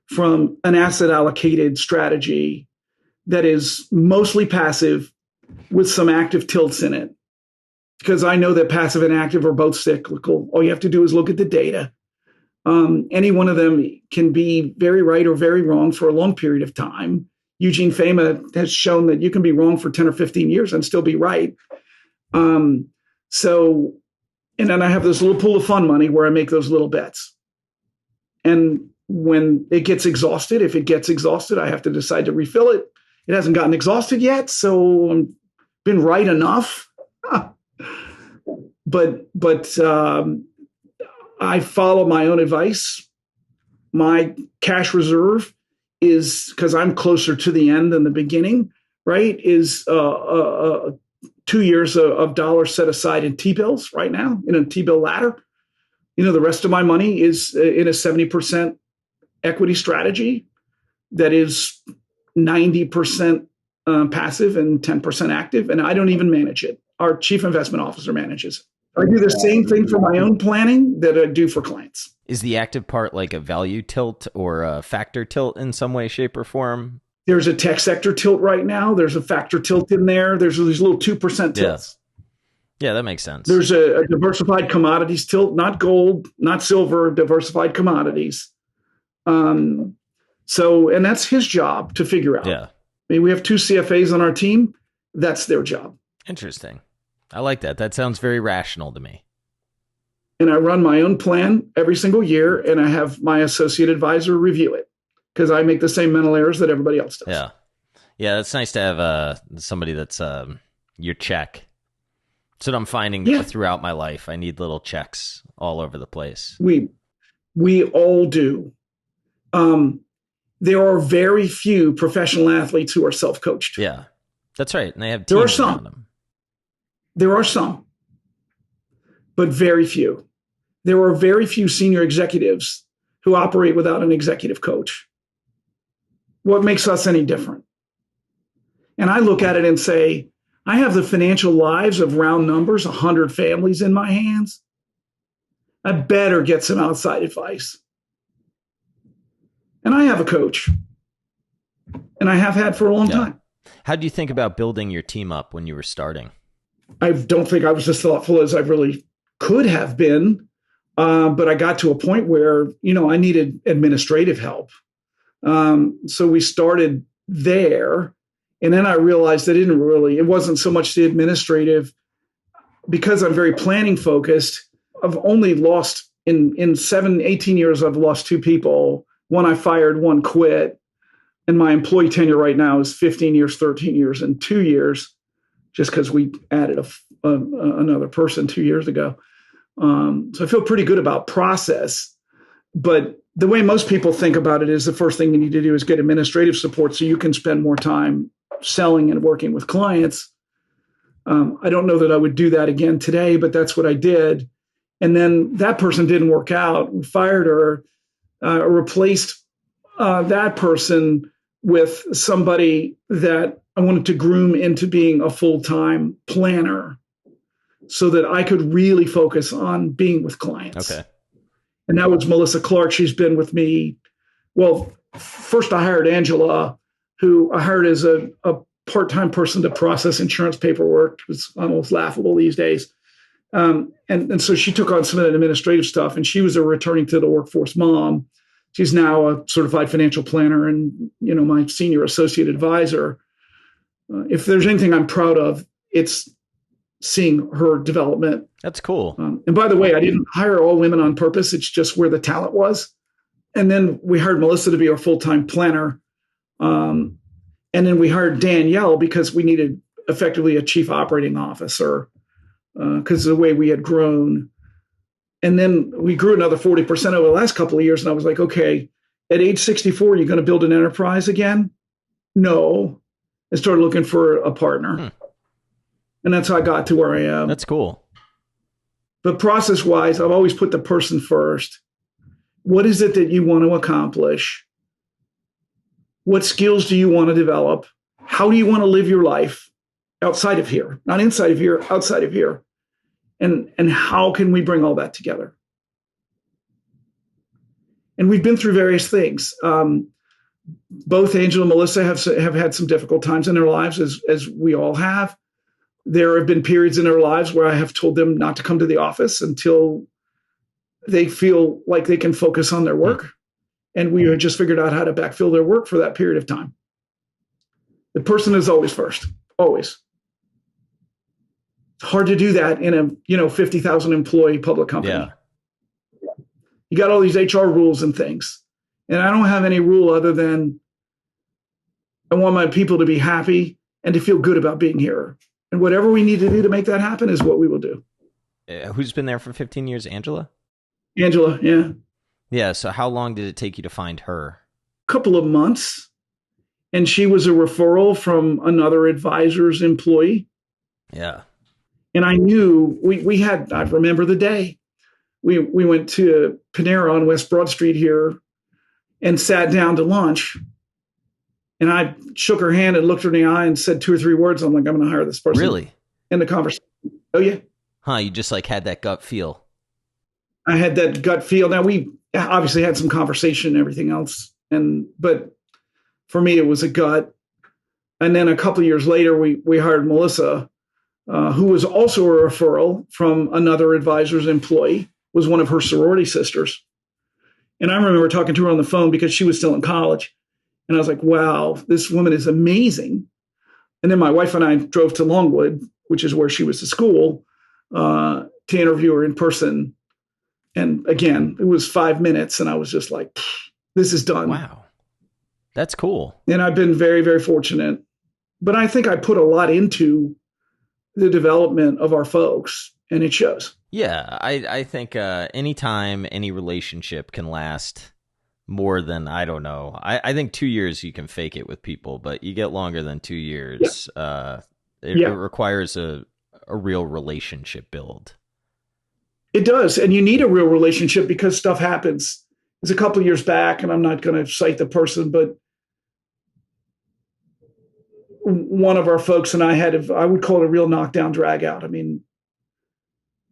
from an asset allocated strategy that is mostly passive with some active tilts in it. Because I know that passive and active are both cyclical. All you have to do is look at the data. Any one of them can be very right or very wrong for a long period of time. Eugene Fama has shown that you can be wrong for 10 or 15 years and still be right. And then I have this little pool of fund money where I make those little bets. And when it gets exhausted, if it gets exhausted, I have to decide to refill it. It hasn't gotten exhausted yet, so I've been right enough. But I follow my own advice. My cash reserve is, because I'm closer to the end than the beginning, right, is 2 years of dollars set aside in T-bills right now, in a T-bill ladder. The rest of my money is in a 70% equity strategy that is 90% passive and 10% active, and I don't even manage it. Our chief investment officer manages it. I do the same thing for my own planning that I do for clients. Is the active part like a value tilt or a factor tilt in some way, shape, or form? There's a tech sector tilt right now. There's a factor tilt in there. There's these little 2% tilts. Yeah, that makes sense. There's a diversified commodities tilt, not gold, not silver, diversified commodities. And that's his job to figure out. Yeah. I mean, we have 2 CFAs on our team. That's their job. Interesting. I like that. That sounds very rational to me. And I run my own plan every single year, and I have my associate advisor review it because I make the same mental errors that everybody else does. Yeah. Yeah, it's nice to have somebody that's your check. That's what I'm finding throughout my life. I need little checks all over the place. We all do. There are very few professional athletes who are self-coached. Yeah, that's right. And they have teams around them. There are some, but very few. There are very few senior executives who operate without an executive coach. What makes us any different? And I look at it and say, I have the financial lives of, round numbers, 100 families in my hands. I better get some outside advice. And I have a coach. And I have had for a long time. How do you think about building your team up when you were starting? I don't think I was as thoughtful as I really could have been. But I got to a point where, I needed administrative help. So we started there. And then I realized that it wasn't so much the administrative, because I'm very planning focused. I've only lost in 18 years, I've lost 2 people. One I fired, one quit. And my employee tenure right now is 15 years, 13 years, and 2 years, just because we added another person 2 years ago. So I feel pretty good about process. But the way most people think about it is the first thing you need to do is get administrative support so you can spend more time selling and working with clients. I don't know that I would do that again today, but that's what I did. And then that person didn't work out. We fired her, replaced that person with somebody that I wanted to groom into being a full-time planner so that I could really focus on being with clients. Okay. And that was Melissa Clark. She's been with me. Well, first I hired Angela, who I hired as a part-time person to process insurance paperwork. It's almost laughable these days. And so she took on some of that administrative stuff, and she was a returning to the workforce mom. She's now a certified financial planner and, my senior associate advisor. If there's anything I'm proud of, it's seeing her development. That's cool. And by the way, I didn't hire all women on purpose. It's just where the talent was. And then we hired Melissa to be our full-time planner. And then we hired Danielle because we needed effectively a chief operating officer because of the way we had grown. And then we grew another 40% over the last couple of years. And I was like, okay, at age 64, you're going to build an enterprise again? No. I started looking for a partner. And that's how I got to where I am. That's cool. But process-wise, I've always put the person first. What is it that you want to accomplish? What skills do you want to develop? How do you want to live your life outside of here? Not inside of here, outside of here. And how can we bring all that together? And we've been through various things. Both Angela and Melissa have had some difficult times in their lives, as we all have. There have been periods in their lives where I have told them not to come to the office until they feel like they can focus on their work. And we have just figured out how to backfill their work for that period of time. The person is always first, always. It's hard to do that in a 50,000 employee public company. Yeah. You got all these HR rules and things. And I don't have any rule other than I want my people to be happy and to feel good about being here. And whatever we need to do to make that happen is what we will do. Who's been there for 15 years? Angela? Angela, yeah. Yeah. So how long did it take you to find her? A couple of months. And she was a referral from another advisor's employee. Yeah. And I knew I remember the day. We went to Panera on West Broad Street here and sat down to lunch. And I shook her hand and looked her in the eye and said 2 or 3 words. I'm like, I'm going to hire this person. Really? In the conversation. Oh, yeah. Huh. You just like had that gut feel. I had that gut feel. Now, we obviously had some conversation and everything else. But for me, it was a gut. And then a couple of years later, we hired Melissa, who was also a referral from another advisor's employee, was one of her sorority sisters. And I remember talking to her on the phone because she was still in college. And I was like, wow, this woman is amazing. And then my wife and I drove to Longwood, which is where she was at school, to interview her in person. And again, it was 5 minutes. And I was just like, this is done. Wow. That's cool. And I've been very, very fortunate. But I think I put a lot into the development of our folks, and it shows. Yeah, I think anytime any relationship can last more than, I don't know, I think 2 years you can fake it with people, but you get longer than 2 years, it requires a real relationship build. It does, and you need a real relationship because stuff happens. It's a couple of years back, and I'm not going to cite the person, but one of our folks and I I would call it a real knockdown, drag out. I mean,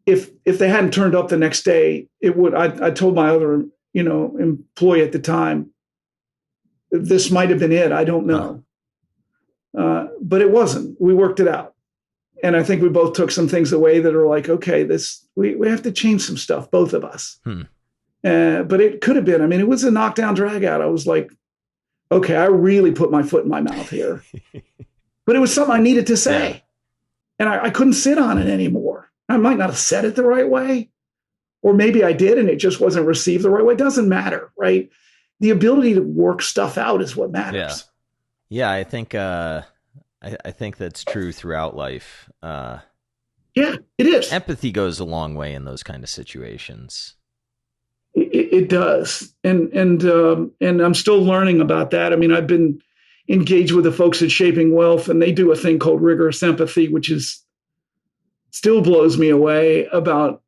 if they hadn't turned up the next day, it would. I told my other employee at the time, this might have been it. I don't know, but it wasn't. We worked it out, and I think we both took some things away that are like, okay, we have to change some stuff, both of us. But it could have been. I mean, it was a knockdown, drag out. I was like, okay, I really put my foot in my mouth here. But it was something I needed to say. And I couldn't sit on it anymore. I might not have said it the right way. Or maybe I did and it just wasn't received the right way. It doesn't matter, right? The ability to work stuff out is what matters. Yeah, I think I think that's true throughout life. Yeah, it is. Empathy goes a long way in those kind of situations. It does. And I'm still learning about that. I mean, I've been engaged with the folks at Shaping Wealth, and they do a thing called rigorous empathy, which still blows me away about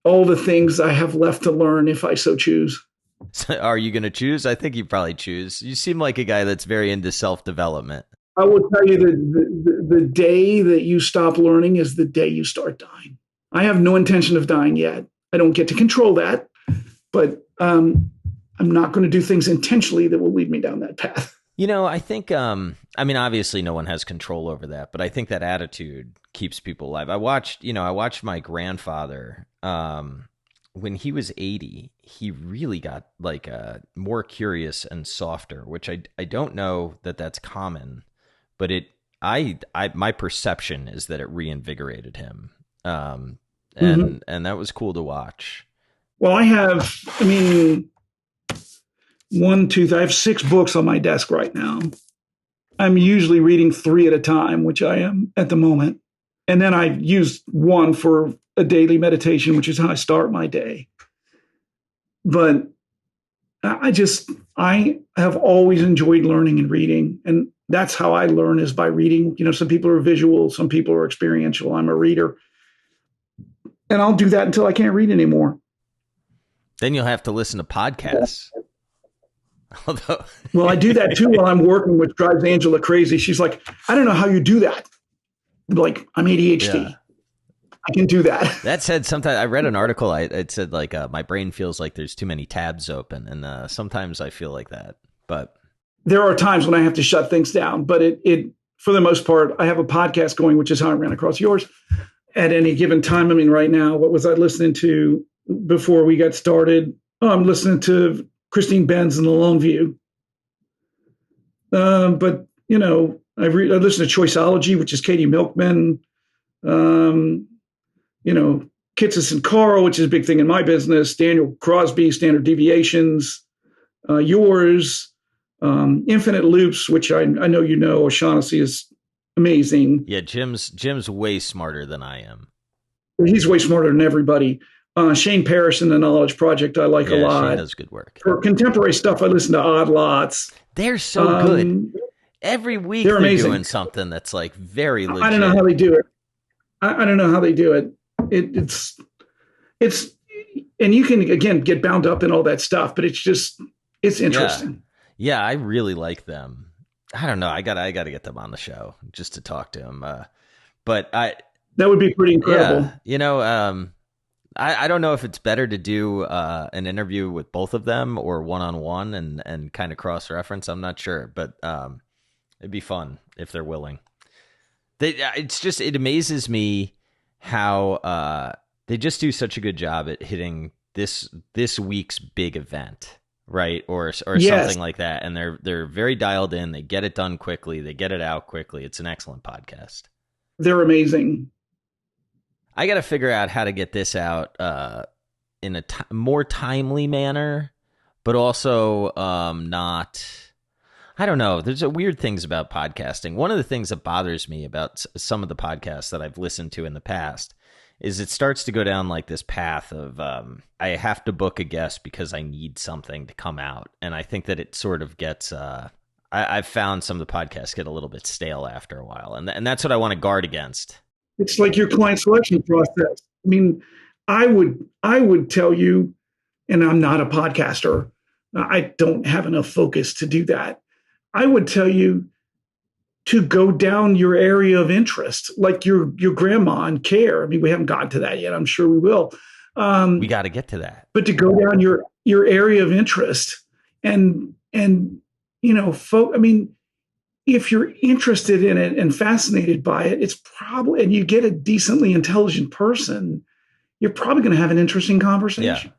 all the things I have left to learn if I so choose. So are you going to choose? I think you probably choose. You seem like a guy that's very into self-development. I will tell you that the day that you stop learning is the day you start dying. I have no intention of dying yet. I don't get to control that, but I'm not going to do things intentionally that will lead me down that path. I think, obviously no one has control over that, but I think that attitude keeps people alive. I watched my grandfather, when he was 80, he really got more curious and softer, which I don't know that that's common, but my perception is that it reinvigorated him. And that was cool to watch. Well, I have 6 books on my desk right now. I'm usually reading 3 at a time, which I am at the moment. And then I use one for a daily meditation, which is how I start my day. But I have always enjoyed learning and reading. And that's how I learn, is by reading. Some people are visual, some people are experiential. I'm a reader. And I'll do that until I can't read anymore. Then you'll have to listen to podcasts. Well, I do that too while I'm working, which drives Angela crazy. She's like, I don't know how you do that. I'm like, I'm ADHD. I can do that. That said, sometimes I read an article. It said like my brain feels like there's too many tabs open, and sometimes I feel like that. But there are times when I have to shut things down. But it for the most part, I have a podcast going, which is how I ran across yours. At any given time, I mean, right now, what was I listening to before we got started? Oh, I'm listening to Christine Benz and the Long View. But you know, I listen to Choiceology, which is Katie Milkman. You know, Kitsis and Carl, which is a big thing in my business. Daniel Crosby, Standard Deviations. Yours, Infinite Loops, which I know you know. O'Shaughnessy is amazing. Yeah, Jim's way smarter than I am. He's way smarter than everybody. Shane Parrish and the Knowledge Project I like a lot. Shane does good work. For contemporary stuff, I listen to Odd Lots. They're so good. Every week they're doing something that's like very legit. I don't know how they do it. I don't know how they do it. It's and you can again get bound up in all that stuff, but it's interesting. Yeah, I really like them. I don't know. I gotta get them on the show just to talk to them. But that would be pretty incredible. Yeah, you know, I don't know if it's better to do an interview with both of them or one-on-one and kind of cross-reference. I'm not sure, but it'd be fun if they're willing. It amazes me how they just do such a good job at hitting this week's big event, right? Or something like that. And they're very dialed in. They get it done quickly. They get it out quickly. It's an excellent podcast. They're amazing. I got to figure out how to get this out in a more timely manner, but also not. I don't know. There's weird things about podcasting. One of the things that bothers me about some of the podcasts that I've listened to in the past is it starts to go down like this path of I have to book a guest because I need something to come out. And I think that it sort of gets I've found some of the podcasts get a little bit stale after a while. And that's what I want to guard against. It's like your client selection process. I mean, I would tell you, and I'm not a podcaster. I don't have enough focus to do that. I would tell you to go down your area of interest, like your grandma and care. I mean, we haven't gotten to that yet. I'm sure we will. We got to get to that. But to go down your area of interest and you know, I mean, if you're interested in it and fascinated by it, it's probably, and you get a decently intelligent person, you're probably going to have an interesting conversation.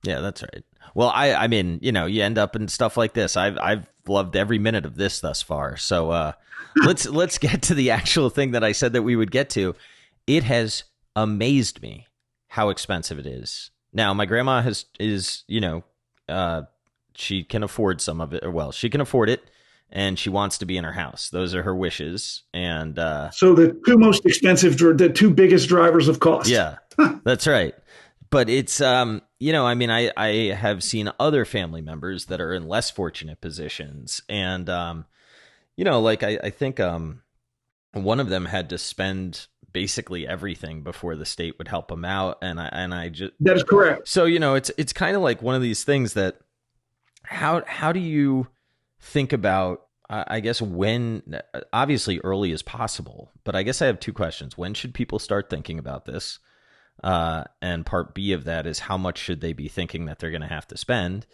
Yeah, that's right. Well, I mean, you know, you end up in stuff like this. I've loved every minute of this thus far. So let's get to the actual thing that I said that we would get to. It has amazed me how expensive it is. Now, my grandma is you know, she can afford some of it, or well, she can afford it, and she wants to be in her house. Those are her wishes. And so the two biggest drivers of cost. Yeah, that's right. But it's, you know, I mean, I have seen other family members that are in less fortunate positions. And, you know, like I think one of them had to spend basically everything before the state would help him out. And I just. That is correct. So, you know, it's kind of like one of these things that how do you think about, I guess, when, obviously early as possible, but I guess I have two questions. When should people start thinking about this? And part B of that is how much should they be thinking that they're going to have to spend?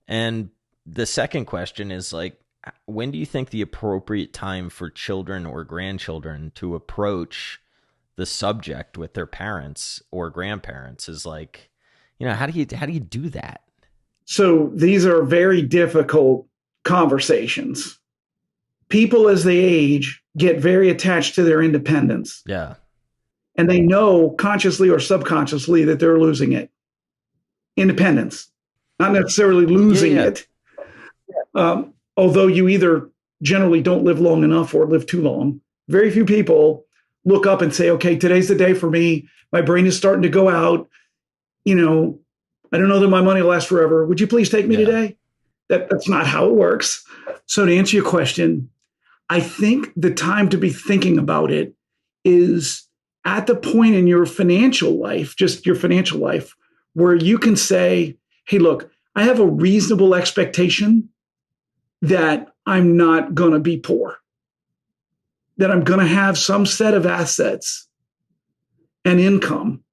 And the second question is like, when do you think the appropriate time for children or grandchildren to approach the subject with their parents or grandparents is like, you know, how do you do that? So these are very difficult conversations. People as they age get very attached to their independence. Yeah. And they know consciously or subconsciously that they're losing it. Independence, not necessarily losing it. Although you either generally don't live long enough or live too long. Very few people look up and say, okay, today's the day for me. My brain is starting to go out. You know, I don't know that my money will last forever. Would you please take me today? That's not how it works. So to answer your question, I think the time to be thinking about it is at the point in your financial life, just your financial life, where you can say, hey, look, I have a reasonable expectation that I'm not going to be poor, that I'm going to have some set of assets. an income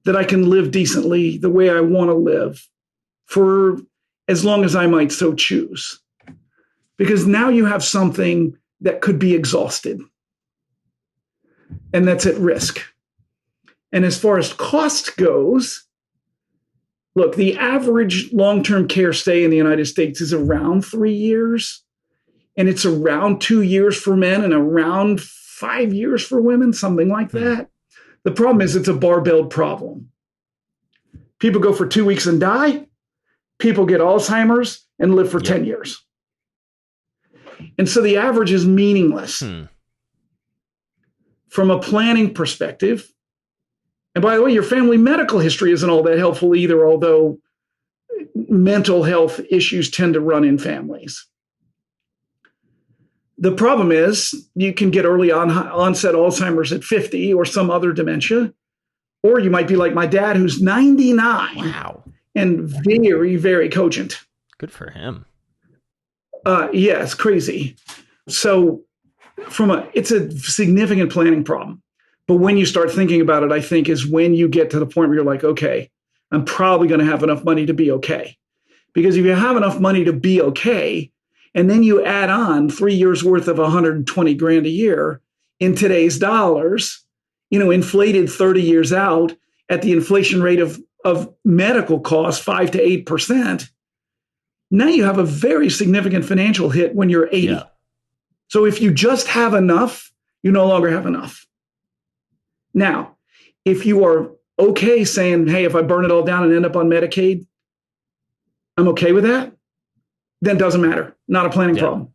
that I can live decently the way I want to live for as long as I might so choose. Because now you have something that could be exhausted and that's at risk. And as far as cost goes, look, the average long-term care stay in the United States is around 3 years, and it's around 2 years for men and around 5 years for women, something like that. The problem is it's a barbelled problem. People go for 2 weeks and die. People get Alzheimer's and live for 10 years. And so the average is meaningless. From a planning perspective, and by the way, your family medical history isn't all that helpful either, although mental health issues tend to run in families. The problem is you can get early onset Alzheimer's at 50 or some other dementia, or you might be like my dad, who's 99. Wow. And very, very cogent. Good for him. Yeah, it's crazy. So it's a significant planning problem. But when you start thinking about it, I think is when you get to the point where you're like, okay, I'm probably going to have enough money to be okay. Because if you have enough money to be okay, and then you add on 3 years worth of 120 grand a year in today's dollars, inflated 30 years out at the inflation rate of medical costs, 5 to 8%. Now you have a very significant financial hit when you're 80. Yeah. So if you just have enough, you no longer have enough. Now, if you are okay saying, hey, if I burn it all down and end up on Medicaid, I'm okay with that, then it doesn't matter. Not a planning problem.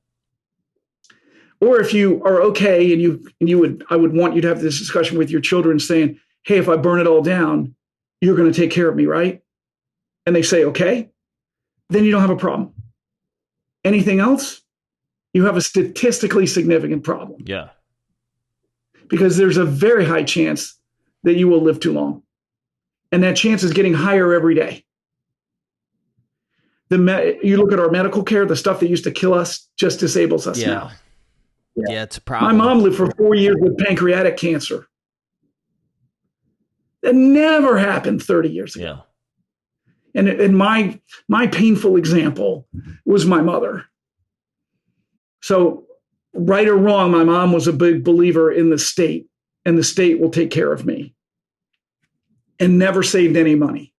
Or if you are okay and I would want you to have this discussion with your children saying, hey, if I burn it all down, you're going to take care of me, right? And they say, okay, then you don't have a problem. Anything else, you have a statistically significant problem. Yeah. Because there's a very high chance that you will live too long. And that chance is getting higher every day. You look at our medical care, the stuff that used to kill us just disables us now. Yeah, it's a problem. My mom lived for 4 years with pancreatic cancer. That never happened 30 years ago. Yeah. And my painful example was my mother. So right or wrong, my mom was a big believer in the state, and the state will take care of me, and never saved any money.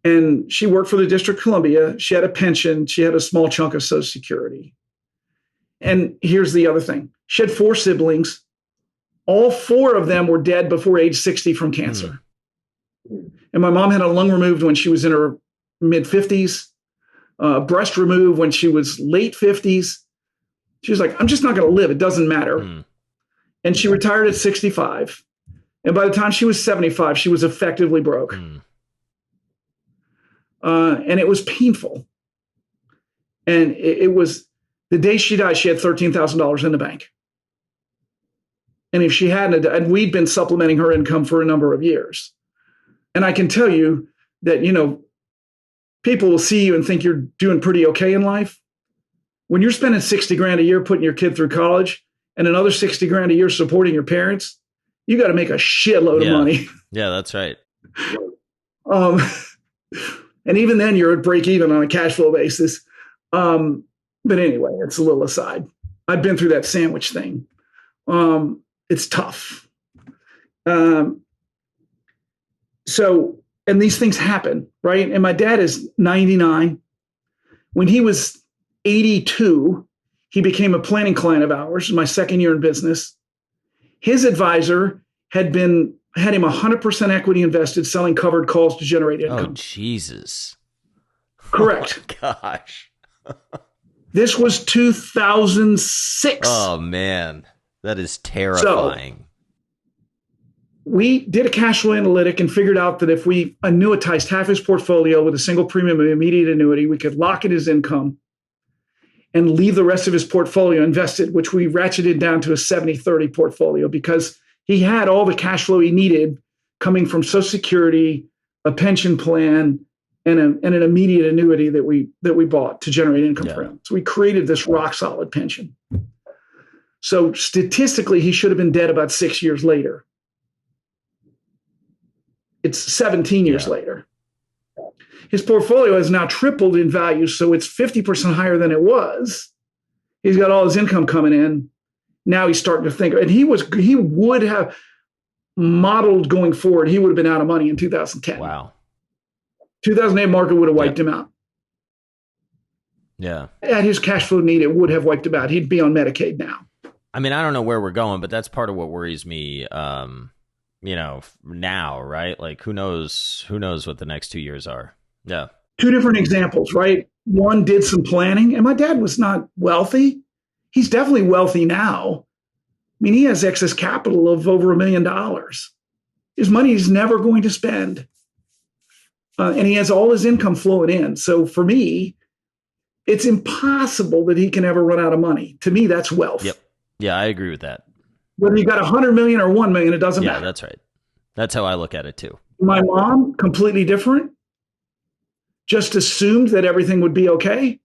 And she worked for the District of Columbia. She had a pension. She had a small chunk of Social Security. And here's the other thing. She had 4 siblings. All 4 of them were dead before age 60 from cancer. And my mom had a lung removed when she was in her mid-50s, breast removed when she was late 50s. She was like, I'm just not going to live. It doesn't matter. And she retired at 65. And by the time she was 75, she was effectively broke. And it was painful. And it was the day she died, she had $13,000 in the bank. And if she hadn't, and we'd been supplementing her income for a number of years. And I can tell you that, people will see you and think you're doing pretty okay in life. When you're spending 60 grand a year putting your kid through college and another 60 grand a year supporting your parents, you got to make a shitload of money. Yeah, that's right. And even then you're at break even on a cash flow basis. But anyway, it's a little aside. I've been through that sandwich thing. It's tough. And these things happen, right? And my dad is 99. When he was 82, he became a planning client of ours, my second year in business. His advisor had him 100% equity invested, selling covered calls to generate income. Oh, Jesus. Correct. Oh, gosh. This was 2006. Oh, man. That is terrifying. So, we did a cash flow analytic and figured out that if we annuitized half his portfolio with a single premium of immediate annuity, we could lock in his income and leave the rest of his portfolio invested, which we ratcheted down to a 70-30 portfolio because he had all the cash flow he needed coming from Social Security, a pension plan, and an immediate annuity that we bought to generate income for him. So we created this rock solid pension. So statistically, he should have been dead about 6 years later. It's 17 years later. His portfolio has now tripled in value, so it's 50% higher than it was. He's got all his income coming in. Now he's starting to think, and he would have modeled going forward, he would have been out of money in 2010. Wow. 2008 market would have wiped him out. Yeah. At his cash flow need, it would have wiped him out. He'd be on Medicaid now. I mean, I don't know where we're going, but that's part of what worries me, now, right? Like, who knows what the next 2 years are. Yeah. Two different examples, right? One did some planning, and my dad was not wealthy. He's definitely wealthy now. I mean, he has excess capital of over $1 million. His money he's never going to spend. And he has all his income flowing in. So for me, it's impossible that he can ever run out of money. To me, that's wealth. Yep. Yeah, I agree with that. Whether you got 100 million or 1 million, it doesn't matter. Yeah, that's right. That's how I look at it too. My mom, completely different, just assumed that everything would be okay.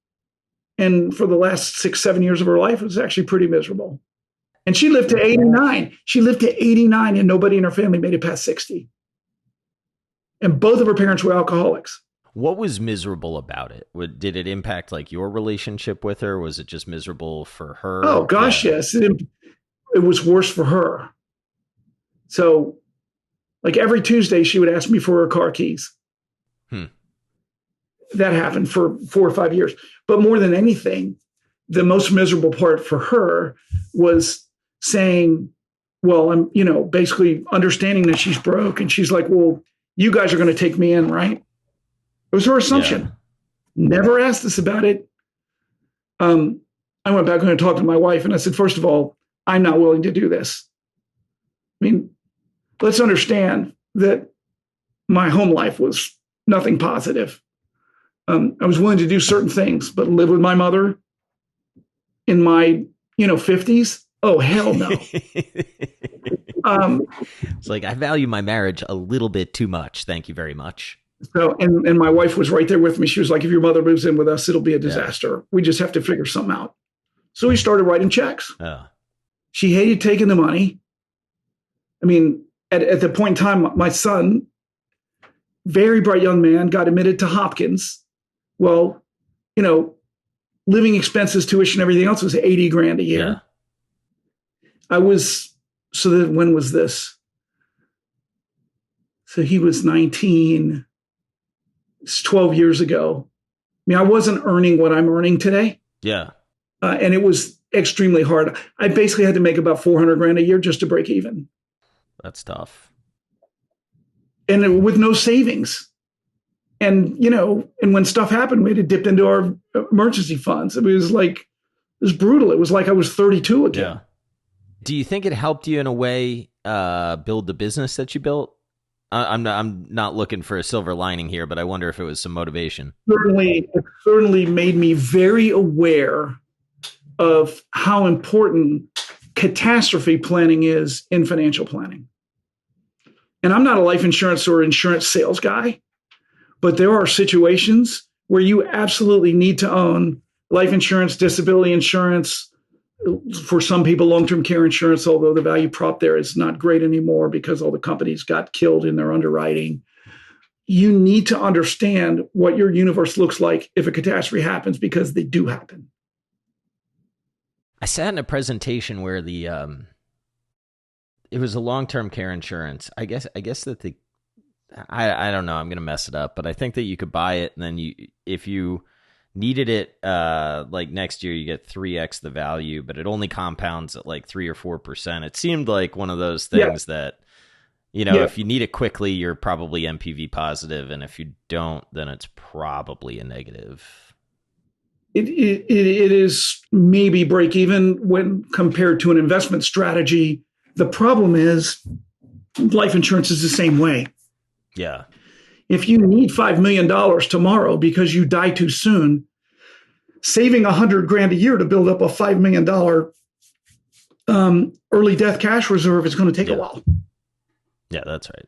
And for the last 6-7 years of her life, it was actually pretty miserable. And she lived to 89. She lived to 89 and nobody in her family made it past 60. And both of her parents were alcoholics. What was miserable about it? Did it impact like your relationship with her? Was it just miserable for her? Oh, gosh, yes. It was worse for her. So like every Tuesday, she would ask me for her car keys. That happened for 4 or 5 years. But more than anything, the most miserable part for her was saying, well, I'm, basically understanding that she's broke. And she's like, well, you guys are going to take me in, right? It was her assumption. Yeah. Never asked us about it. I went back and talked to my wife and I said, first of all, I'm not willing to do this. I mean, let's understand that my home life was nothing positive. I was willing to do certain things, but live with my mother in my, 50s? Oh, hell no. It's like, I value my marriage a little bit too much. Thank you very much. So, and my wife was right there with me. She was like, if your mother moves in with us, it'll be a disaster. Yeah. We just have to figure something out. So we started writing checks. She hated taking the money. I mean, at the point in time, my son, very bright young man, got admitted to Hopkins. Well, living expenses, tuition, everything else was $80,000 a year. Yeah. When was this? So he was 19. It's 12 years ago. I mean, I wasn't earning what I'm earning today. Yeah. And it was extremely hard. I basically had to make about $400,000 a year just to break even. That's tough. And with no savings. And, and when stuff happened, we had to dip into our emergency funds. It was brutal. It was like I was 32 again. Yeah. Do you think it helped you in a way build the business that you built? I'm not looking for a silver lining here, but I wonder if it was some motivation. It certainly made me very aware of how important catastrophe planning is in financial planning. And I'm not a life insurance or insurance sales guy, but there are situations where you absolutely need to own life insurance, disability insurance, for some people, long-term care insurance, although the value prop there is not great anymore because all the companies got killed in their underwriting. You need to understand what your universe looks like if a catastrophe happens, because they do happen. I sat in a presentation where it was a long-term care insurance. I guess that I don't know, I'm going to mess it up, but I think that you could buy it and then if you needed it like next year, you get 3x the value, but it only compounds at like 3 or 4%. It seemed like one of those things that, if you need it quickly, you're probably NPV positive. And if you don't, then it's probably a negative. It is maybe break even when compared to an investment strategy. The problem is life insurance is the same way. Yeah. If you need $5 million tomorrow because you die too soon, saving $100,000 a year to build up a $5 million early death cash reserve is going to take a while. Yeah, that's right.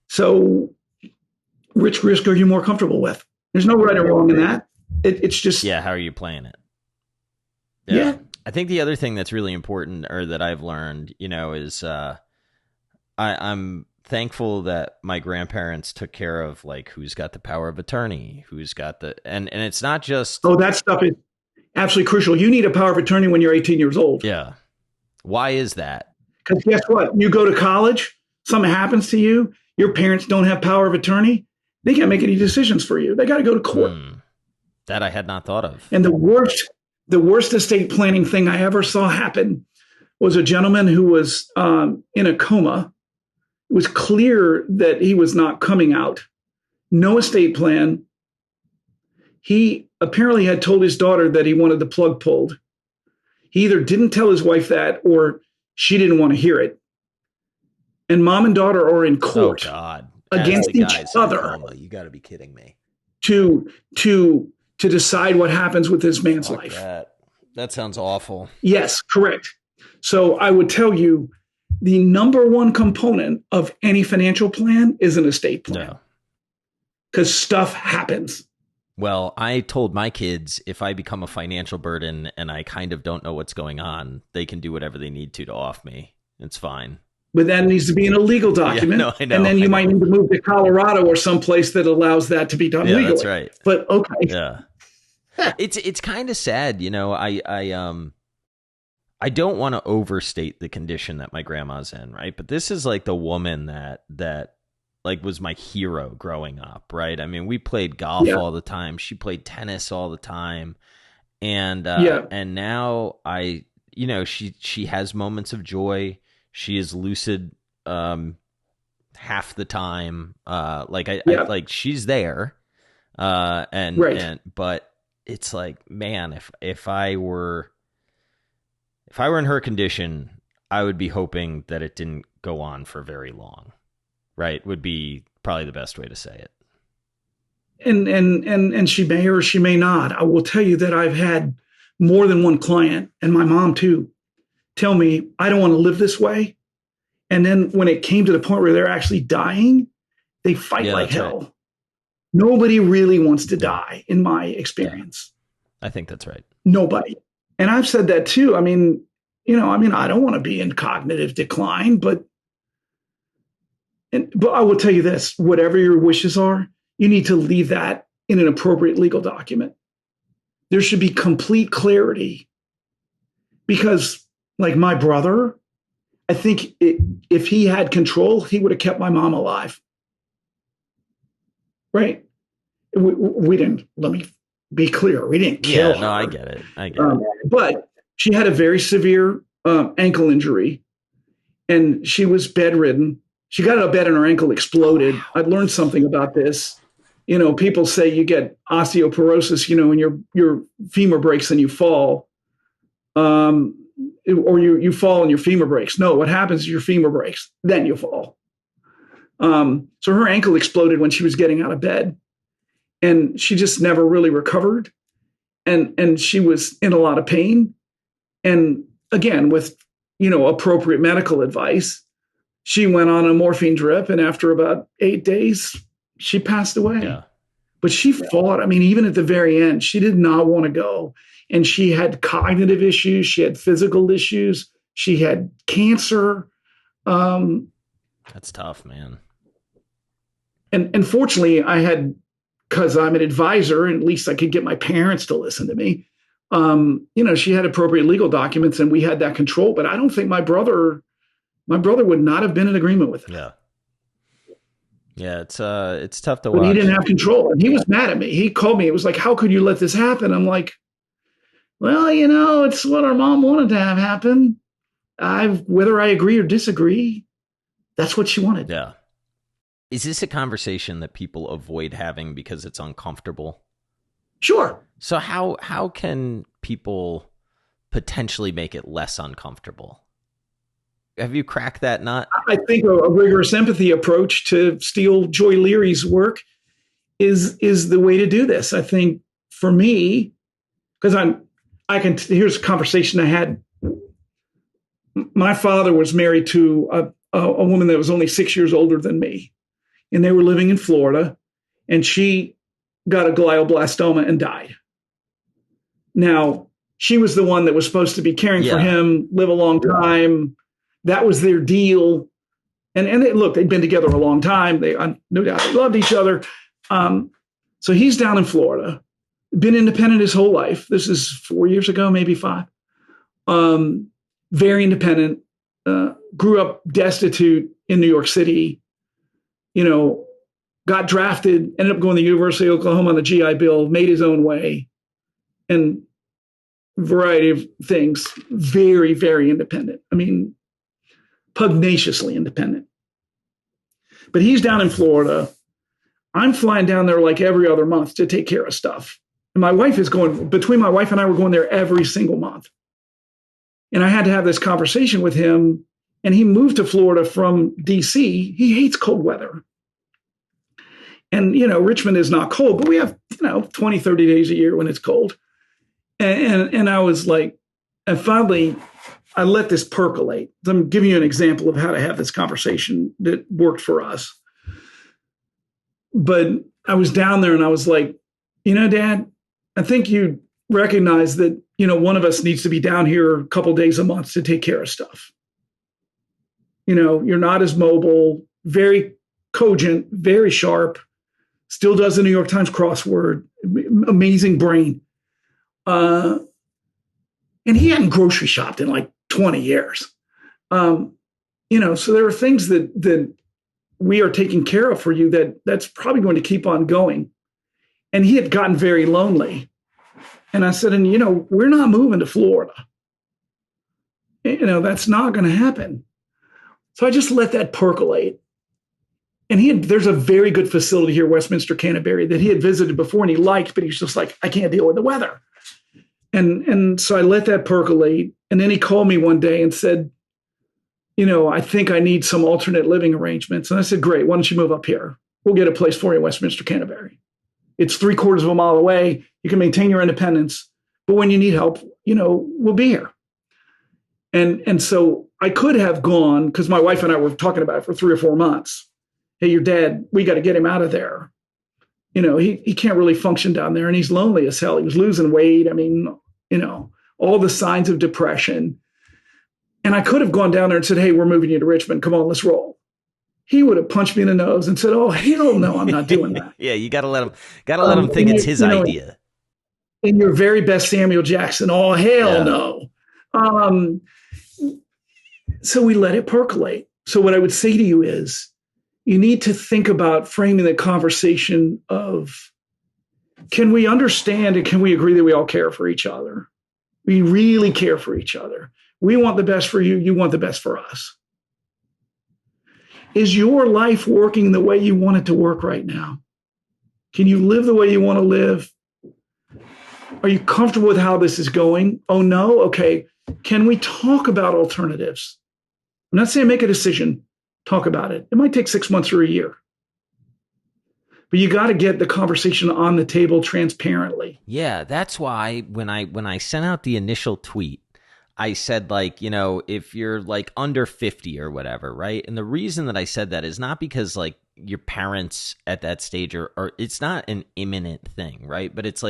So which risk are you more comfortable with? There's no right or wrong in that. It's just... Yeah, how are you playing it? Yeah. I think the other thing that's really important, or that I've learned, is I'm thankful that my grandparents took care of like who's got the power of attorney, who's got the and it's not just that stuff is absolutely crucial. You need a power of attorney when you're 18 years old. Yeah. Why is that? Because guess what? You go to college, something happens to you, your parents don't have power of attorney, they can't make any decisions for you. They got to go to court. That I had not thought of. And the worst estate planning thing I ever saw happen was a gentleman who was in a coma. It was clear that he was not coming out. No estate plan. He apparently had told his daughter that he wanted the plug pulled. He either didn't tell his wife that or she didn't want to hear it. And mom and daughter are in court against each other. You got to be kidding me. To decide what happens with this man's life. That sounds awful. Yes, correct. So I would tell you the number one component of any financial plan is an estate plan. Because stuff happens. Well, I told my kids if I become a financial burden and I kind of don't know what's going on, they can do whatever they need to off me. It's fine. But that needs to be in a legal document. I know, and then you might need to move to Colorado or someplace that allows that to be done legally. That's right. But okay. Yeah. It's kind of sad, I don't want to overstate the condition that my grandma's in, right? But this is like the woman that like was my hero growing up, right? I mean, we played golf all the time. She played tennis all the time. And now she has moments of joy. She is lucid half the time. Like she's there. But it's like, man, if I were in her condition, I would be hoping that it didn't go on for very long. Right? Would be probably the best way to say it. And she may or she may not. I will tell you that I've had more than one client, and my mom too, tell me, I don't want to live this way. And then when it came to the point where they're actually dying, they fight like hell. Right. Nobody really wants to die, in my experience. I think that's right. Nobody. And I've said that too. I mean, I don't want to be in cognitive decline, but I will tell you this, whatever your wishes are, you need to leave that in an appropriate legal document. There should be complete clarity because, like my brother, I think if he had control, he would have kept my mom alive. Right? We didn't, let me be clear, we didn't kill her. No, I get it. But she had a very severe ankle injury and she was bedridden. She got out of bed and her ankle exploded. I've learned something about this. People say you get osteoporosis, and your femur breaks and you fall. Or you fall and your femur breaks. No, what happens is your femur breaks, then you fall. So her ankle exploded when she was getting out of bed and she just never really recovered. And she was in a lot of pain. And again, with, appropriate medical advice, she went on a morphine drip. And after about 8 days, she passed away. Yeah. But she fought. I mean, even at the very end, she did not want to go. And she had cognitive issues. She had physical issues. She had cancer. That's tough, man. And fortunately, because I'm an advisor, and at least I could get my parents to listen to me. She had appropriate legal documents, and we had that control. But I don't think my brother would not have been in agreement with it. Yeah. Yeah, it's tough to watch. But he didn't have control, and he was mad at me. He called me. It was like, "How could you let this happen?" I'm like, "Well, it's what our mom wanted to have happen. Whether I agree or disagree, that's what she wanted." Yeah. Is this a conversation that people avoid having because it's uncomfortable? Sure. So how can people potentially make it less uncomfortable? Have you cracked that nut? I think a rigorous empathy approach to steal Joy Leary's work is the way to do this. I think for me, because here's a conversation I had. My father was married to a woman that was only 6 years older than me, and they were living in Florida, and she got a glioblastoma and died. Now, she was the one that was supposed to be caring for him, live a long time. That was their deal. look, they'd been together a long time. No doubt they loved each other. So he's down in Florida, been independent his whole life. This is 4 years ago, maybe 5. Very independent, grew up destitute in New York City, got drafted, ended up going to the University of Oklahoma on the GI Bill, made his own way, and variety of things. Very, very independent. I mean, pugnaciously independent. But he's down in Florida. I'm flying down there like every other month to take care of stuff. And my wife is going, between my wife and I, we're going there every single month. And I had to have this conversation with him. And he moved to Florida from DC. He hates cold weather. And, Richmond is not cold, but we have, 20, 30 days a year when it's cold. And I was like, and finally, I let this percolate. I'm giving you an example of how to have this conversation that worked for us. But I was down there and I was like, Dad, I think you recognize that, one of us needs to be down here a couple days a month to take care of stuff. You're not as mobile, very cogent, very sharp, still does the New York Times crossword, amazing brain. And he hadn't grocery shopped in like 20 years. So there are things that we are taking care of for you that's probably going to keep on going. And he had gotten very lonely. And I said, we're not moving to Florida. That's not going to happen. So I just let that percolate. And there's a very good facility here, Westminster Canterbury, that he had visited before and he liked, but he's just like, I can't deal with the weather. And so I let that percolate. And then he called me one day and said, I think I need some alternate living arrangements. And I said, great, why don't you move up here? We'll get a place for you in Westminster Canterbury. It's 3/4 of a mile away. You can maintain your independence. But when you need help, we'll be here. And so I could have gone, because my wife and I were talking about it for 3 or 4 months. Hey, your dad, we got to get him out of there. He can't really function down there and he's lonely as hell. He was losing weight. I mean, all the signs of depression. And I could have gone down there and said, hey, we're moving you to Richmond. Come on, let's roll. He would have punched me in the nose and said, oh, hell no, I'm not doing that. Yeah, you got to let him think it's his idea. In your very best Samuel Jackson, oh, hell no. So we let it percolate. So what I would say to you is, you need to think about framing the conversation of, can we understand and can we agree that we all care for each other? We really care for each other. We want the best for you. You want the best for us. Is your life working the way you want it to work right now? Can you live the way you want to live? Are you comfortable with how this is going? Oh, no? Okay. Can we talk about alternatives? I'm not saying make a decision. Talk about it. It might take 6 months or a year. But you got to get the conversation on the table transparently. Yeah, that's why when I sent out the initial tweet, I said, if you're under 50 or whatever, right? And the reason that I said that is not because your parents at that stage or it's not an imminent thing, right? But it's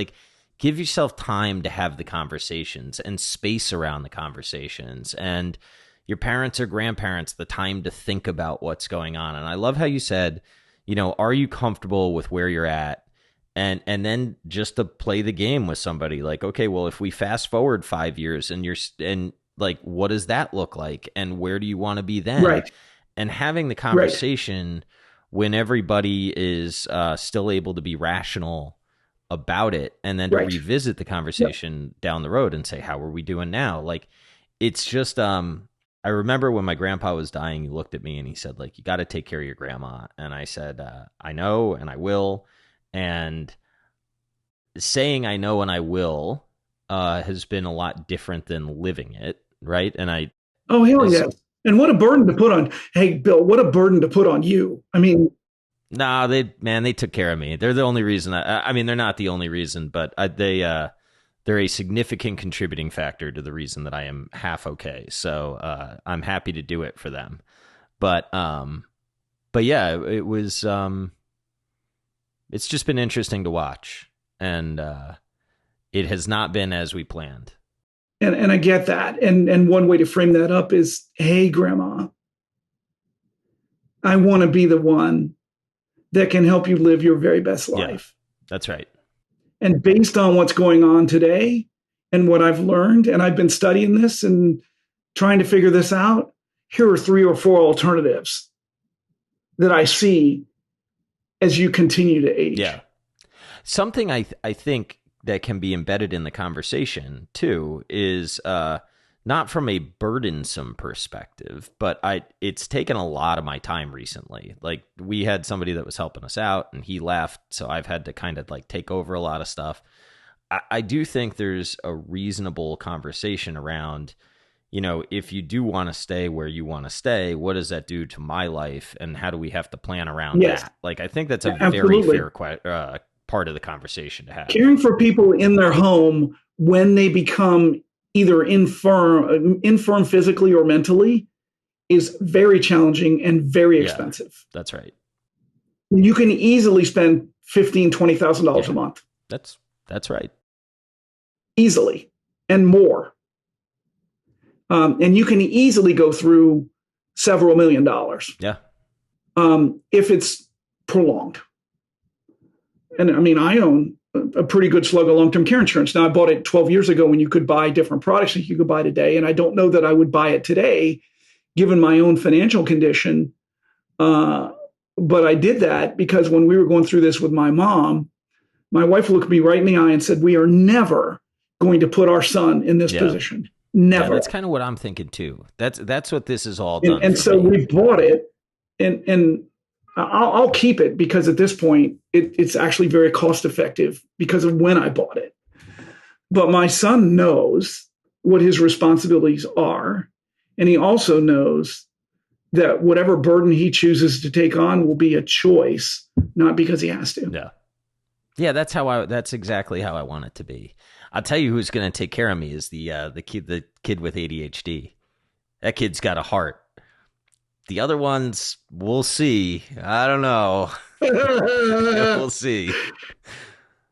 give yourself time to have the conversations and space around the conversations, and your parents or grandparents the time to think about what's going on. And I love how you said, are you comfortable with where you're at? And then just to play the game with somebody, okay, well, if we fast forward 5 years and what does that look like? And where do you want to be then? Right. And having the conversation when everybody is still able to be rational about it, and then to revisit the conversation down the road and say, how are we doing now? It's just, I remember when my grandpa was dying, he looked at me and he said, you got to take care of your grandma. And I said, I know, and I will. And saying I know and I will has been a lot different than living it, right? And oh, hell yeah. And what a burden to put on, hey, Bill, what a burden to put on you. I mean. Nah, they took care of me. They're the only reason. I mean, they're not the only reason, but they're a significant contributing factor to the reason that I am half okay. So I'm happy to do it for them. But yeah, it was. It's just been interesting to watch, and it has not been as we planned. And I get that. And one way to frame that up is, hey, Grandma, I want to be the one that can help you live your very best life. Yeah, that's right. And based on what's going on today and what I've learned, and I've been studying this and trying to figure this out, here are 3 or 4 alternatives that I see as you continue to age. Yeah. Something I think that can be embedded in the conversation too is not from a burdensome perspective, but it's taken a lot of my time recently. Like, we had somebody that was helping us out and he left, so I've had to kind of like take over a lot of stuff. I do think there's a reasonable conversation around, you know, if you do want to stay where you want to stay, what does that do to my life, and how do we have to plan around that? Like, I think that's a very fair part of the conversation to have. Caring for people in their home when they become either infirm physically or mentally is very challenging and very expensive. That's right. You can easily spend $15,000, $20,000 a month. That's right. Easily, and more. And you can easily go through several $1 million. Yeah. If it's prolonged. And I mean, I own a pretty good slug of long-term care insurance. Now, I bought it 12 years ago when you could buy different products that you could buy today. And I don't know that I would buy it today, given my own financial condition. But I did that because when we were going through this with my mom, my wife looked me right in the eye and said, we are never going to put our son in this position. Never. Yeah, that's kind of what I'm thinking too. That's what this is all done. And so we bought it, and I'll keep it because at this point it's actually very cost effective because of when I bought it. But my son knows what his responsibilities are, and he also knows that whatever burden he chooses to take on will be a choice, not because he has to. Yeah. Yeah, that's exactly how I want it to be. I'll tell you who's going to take care of me is the kid with ADHD. That kid's got a heart. The other ones, we'll see. I don't know. We'll see.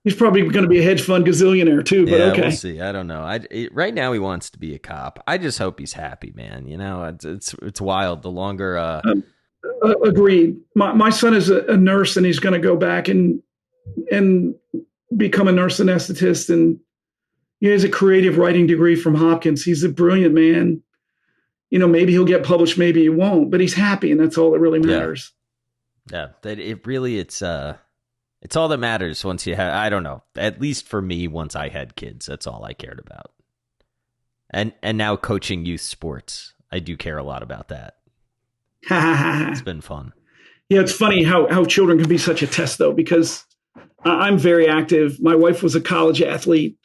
He's probably going to be a hedge fund gazillionaire too, but okay. We'll see. I don't know. Right now he wants to be a cop. I just hope he's happy, man. You know, it's wild. The longer. Agreed. My son is a nurse, and he's going to go back and become a nurse anesthetist, and he has a creative writing degree from Hopkins. He's a brilliant man. You know, maybe he'll get published, maybe he won't, but he's happy, and that's all that really matters. Yeah, that it's all that matters once you have. I don't know. At least for me, once I had kids, that's all I cared about. And now coaching youth sports, I do care a lot about that. It's been fun. Yeah, it's funny how children can be such a test, though, because I'm very active. My wife was a college athlete.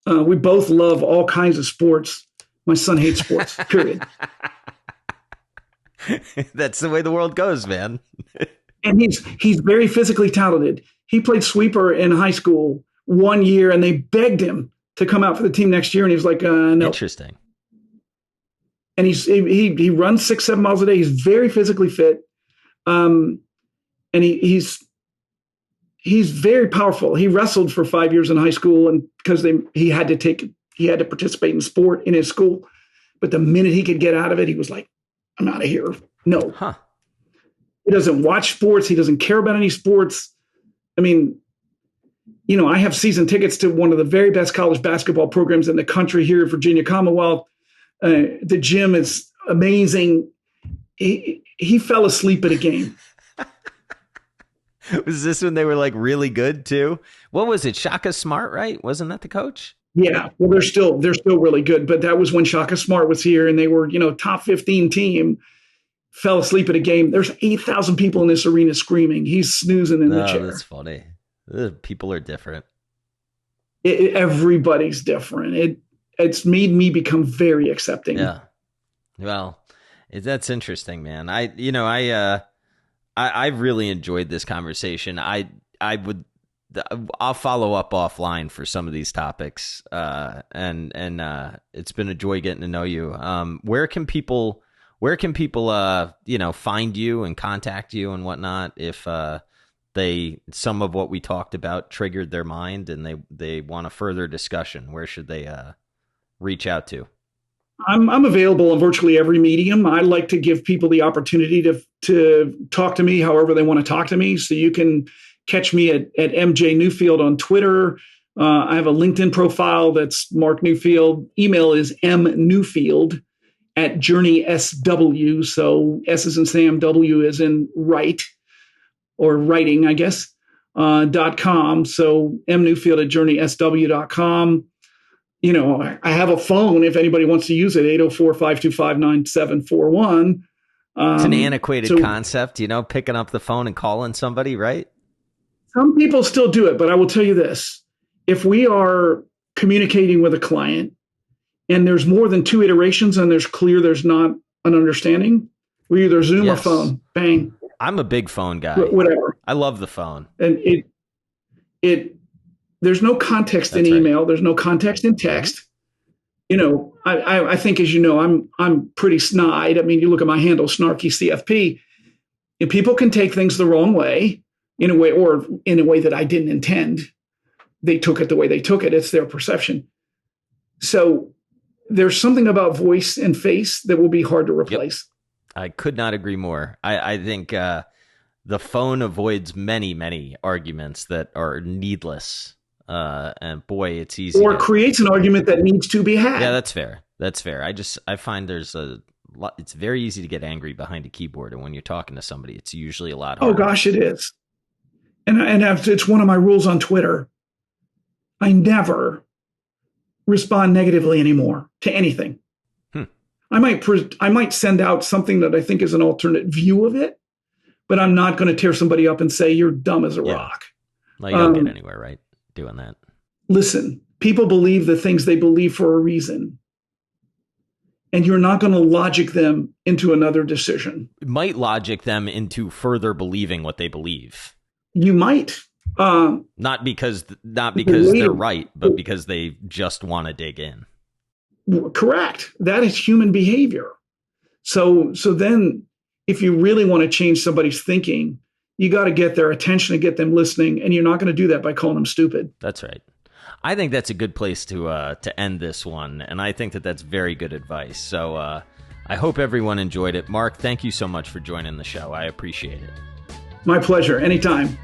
We both love all kinds of sports. My son hates sports, period. That's the way the world goes, man. And he's very physically talented. He played sweeper in high school 1 year, and they begged him to come out for the team next year, and he was like, no. Interesting. And he runs 6-7 miles a day. He's very physically fit. And he's very powerful. He wrestled for 5 years in high school, and because he had to participate in sport in his school. But the minute he could get out of it, he was like, I'm out of here. No. Huh. He doesn't watch sports. He doesn't care about any sports. I mean, you know, I have season tickets to one of the very best college basketball programs in the country here at Virginia Commonwealth. The gym is amazing. He fell asleep at a game. Was this when they were like really good too? What was it? Shaka Smart, right? Wasn't that the coach? Yeah. Well, they're still really good, but that was when Shaka Smart was here and they were, you know, top 15 team. Fell asleep at a game. There's 8,000 people in this arena screaming. He's snoozing in the chair. That's funny. People are different. Everybody's different. It's made me become very accepting. Yeah. Well, that's interesting, man. I've really enjoyed this conversation. I'll follow up offline for some of these topics. And it's been a joy getting to know you. Where can people find you and contact you and whatnot if some of what we talked about triggered their mind and they want a further discussion? Where should they reach out to? I'm available on virtually every medium. I like to give people the opportunity to talk to me however they want to talk to me. So you can catch me at MJ Newfield on Twitter. I have a LinkedIn profile that's Mark Newfield. Email is mnewfield@journeysw. So S is in Sam, W is in write or writing, I guess, .com. So mnewfield@journeysw.com. I have a phone if anybody wants to use it, 804-525-9741. It's an antiquated concept, picking up the phone and calling somebody, right? Some people still do it, but I will tell you this. If we are communicating with a client and there's more than 2 iterations and there's not an understanding, we either Zoom or phone, bang. I'm a big phone guy. Whatever. I love the phone. And there's no context in email. Right. There's no context in text. I think, as you know, I'm pretty snide. I mean, you look at my handle, Snarky CFP, and people can take things the wrong way, in a way that I didn't intend. They took it the way they took it. It's their perception. So there's something about voice and face that will be hard to replace. Yep. I could not agree more. I think the phone avoids many, many arguments that are needless. And boy, it's easy. Or creates an argument that needs to be had. Yeah, that's fair. That's fair. I find there's a lot. It's very easy to get angry behind a keyboard, and when you're talking to somebody, it's usually a lot harder. Oh gosh, it is. And it's one of my rules on Twitter. I never respond negatively anymore to anything. I might send out something that I think is an alternate view of it, but I'm not going to tear somebody up and say you're dumb as a rock. Well, you don't get anywhere, right? Doing that. Listen, people believe the things they believe for a reason. And you're not going to logic them into another decision. It might logic them into further believing what they believe. You might. Not because they're right, but because they just want to dig in. Correct. That is human behavior. So then if you really want to change somebody's thinking, you got to get their attention and get them listening, and you're not going to do that by calling them stupid. That's right. I think that's a good place to end this one, and I think that's very good advice. So I hope everyone enjoyed it. Mark, thank you so much for joining the show. I appreciate it. My pleasure. Anytime.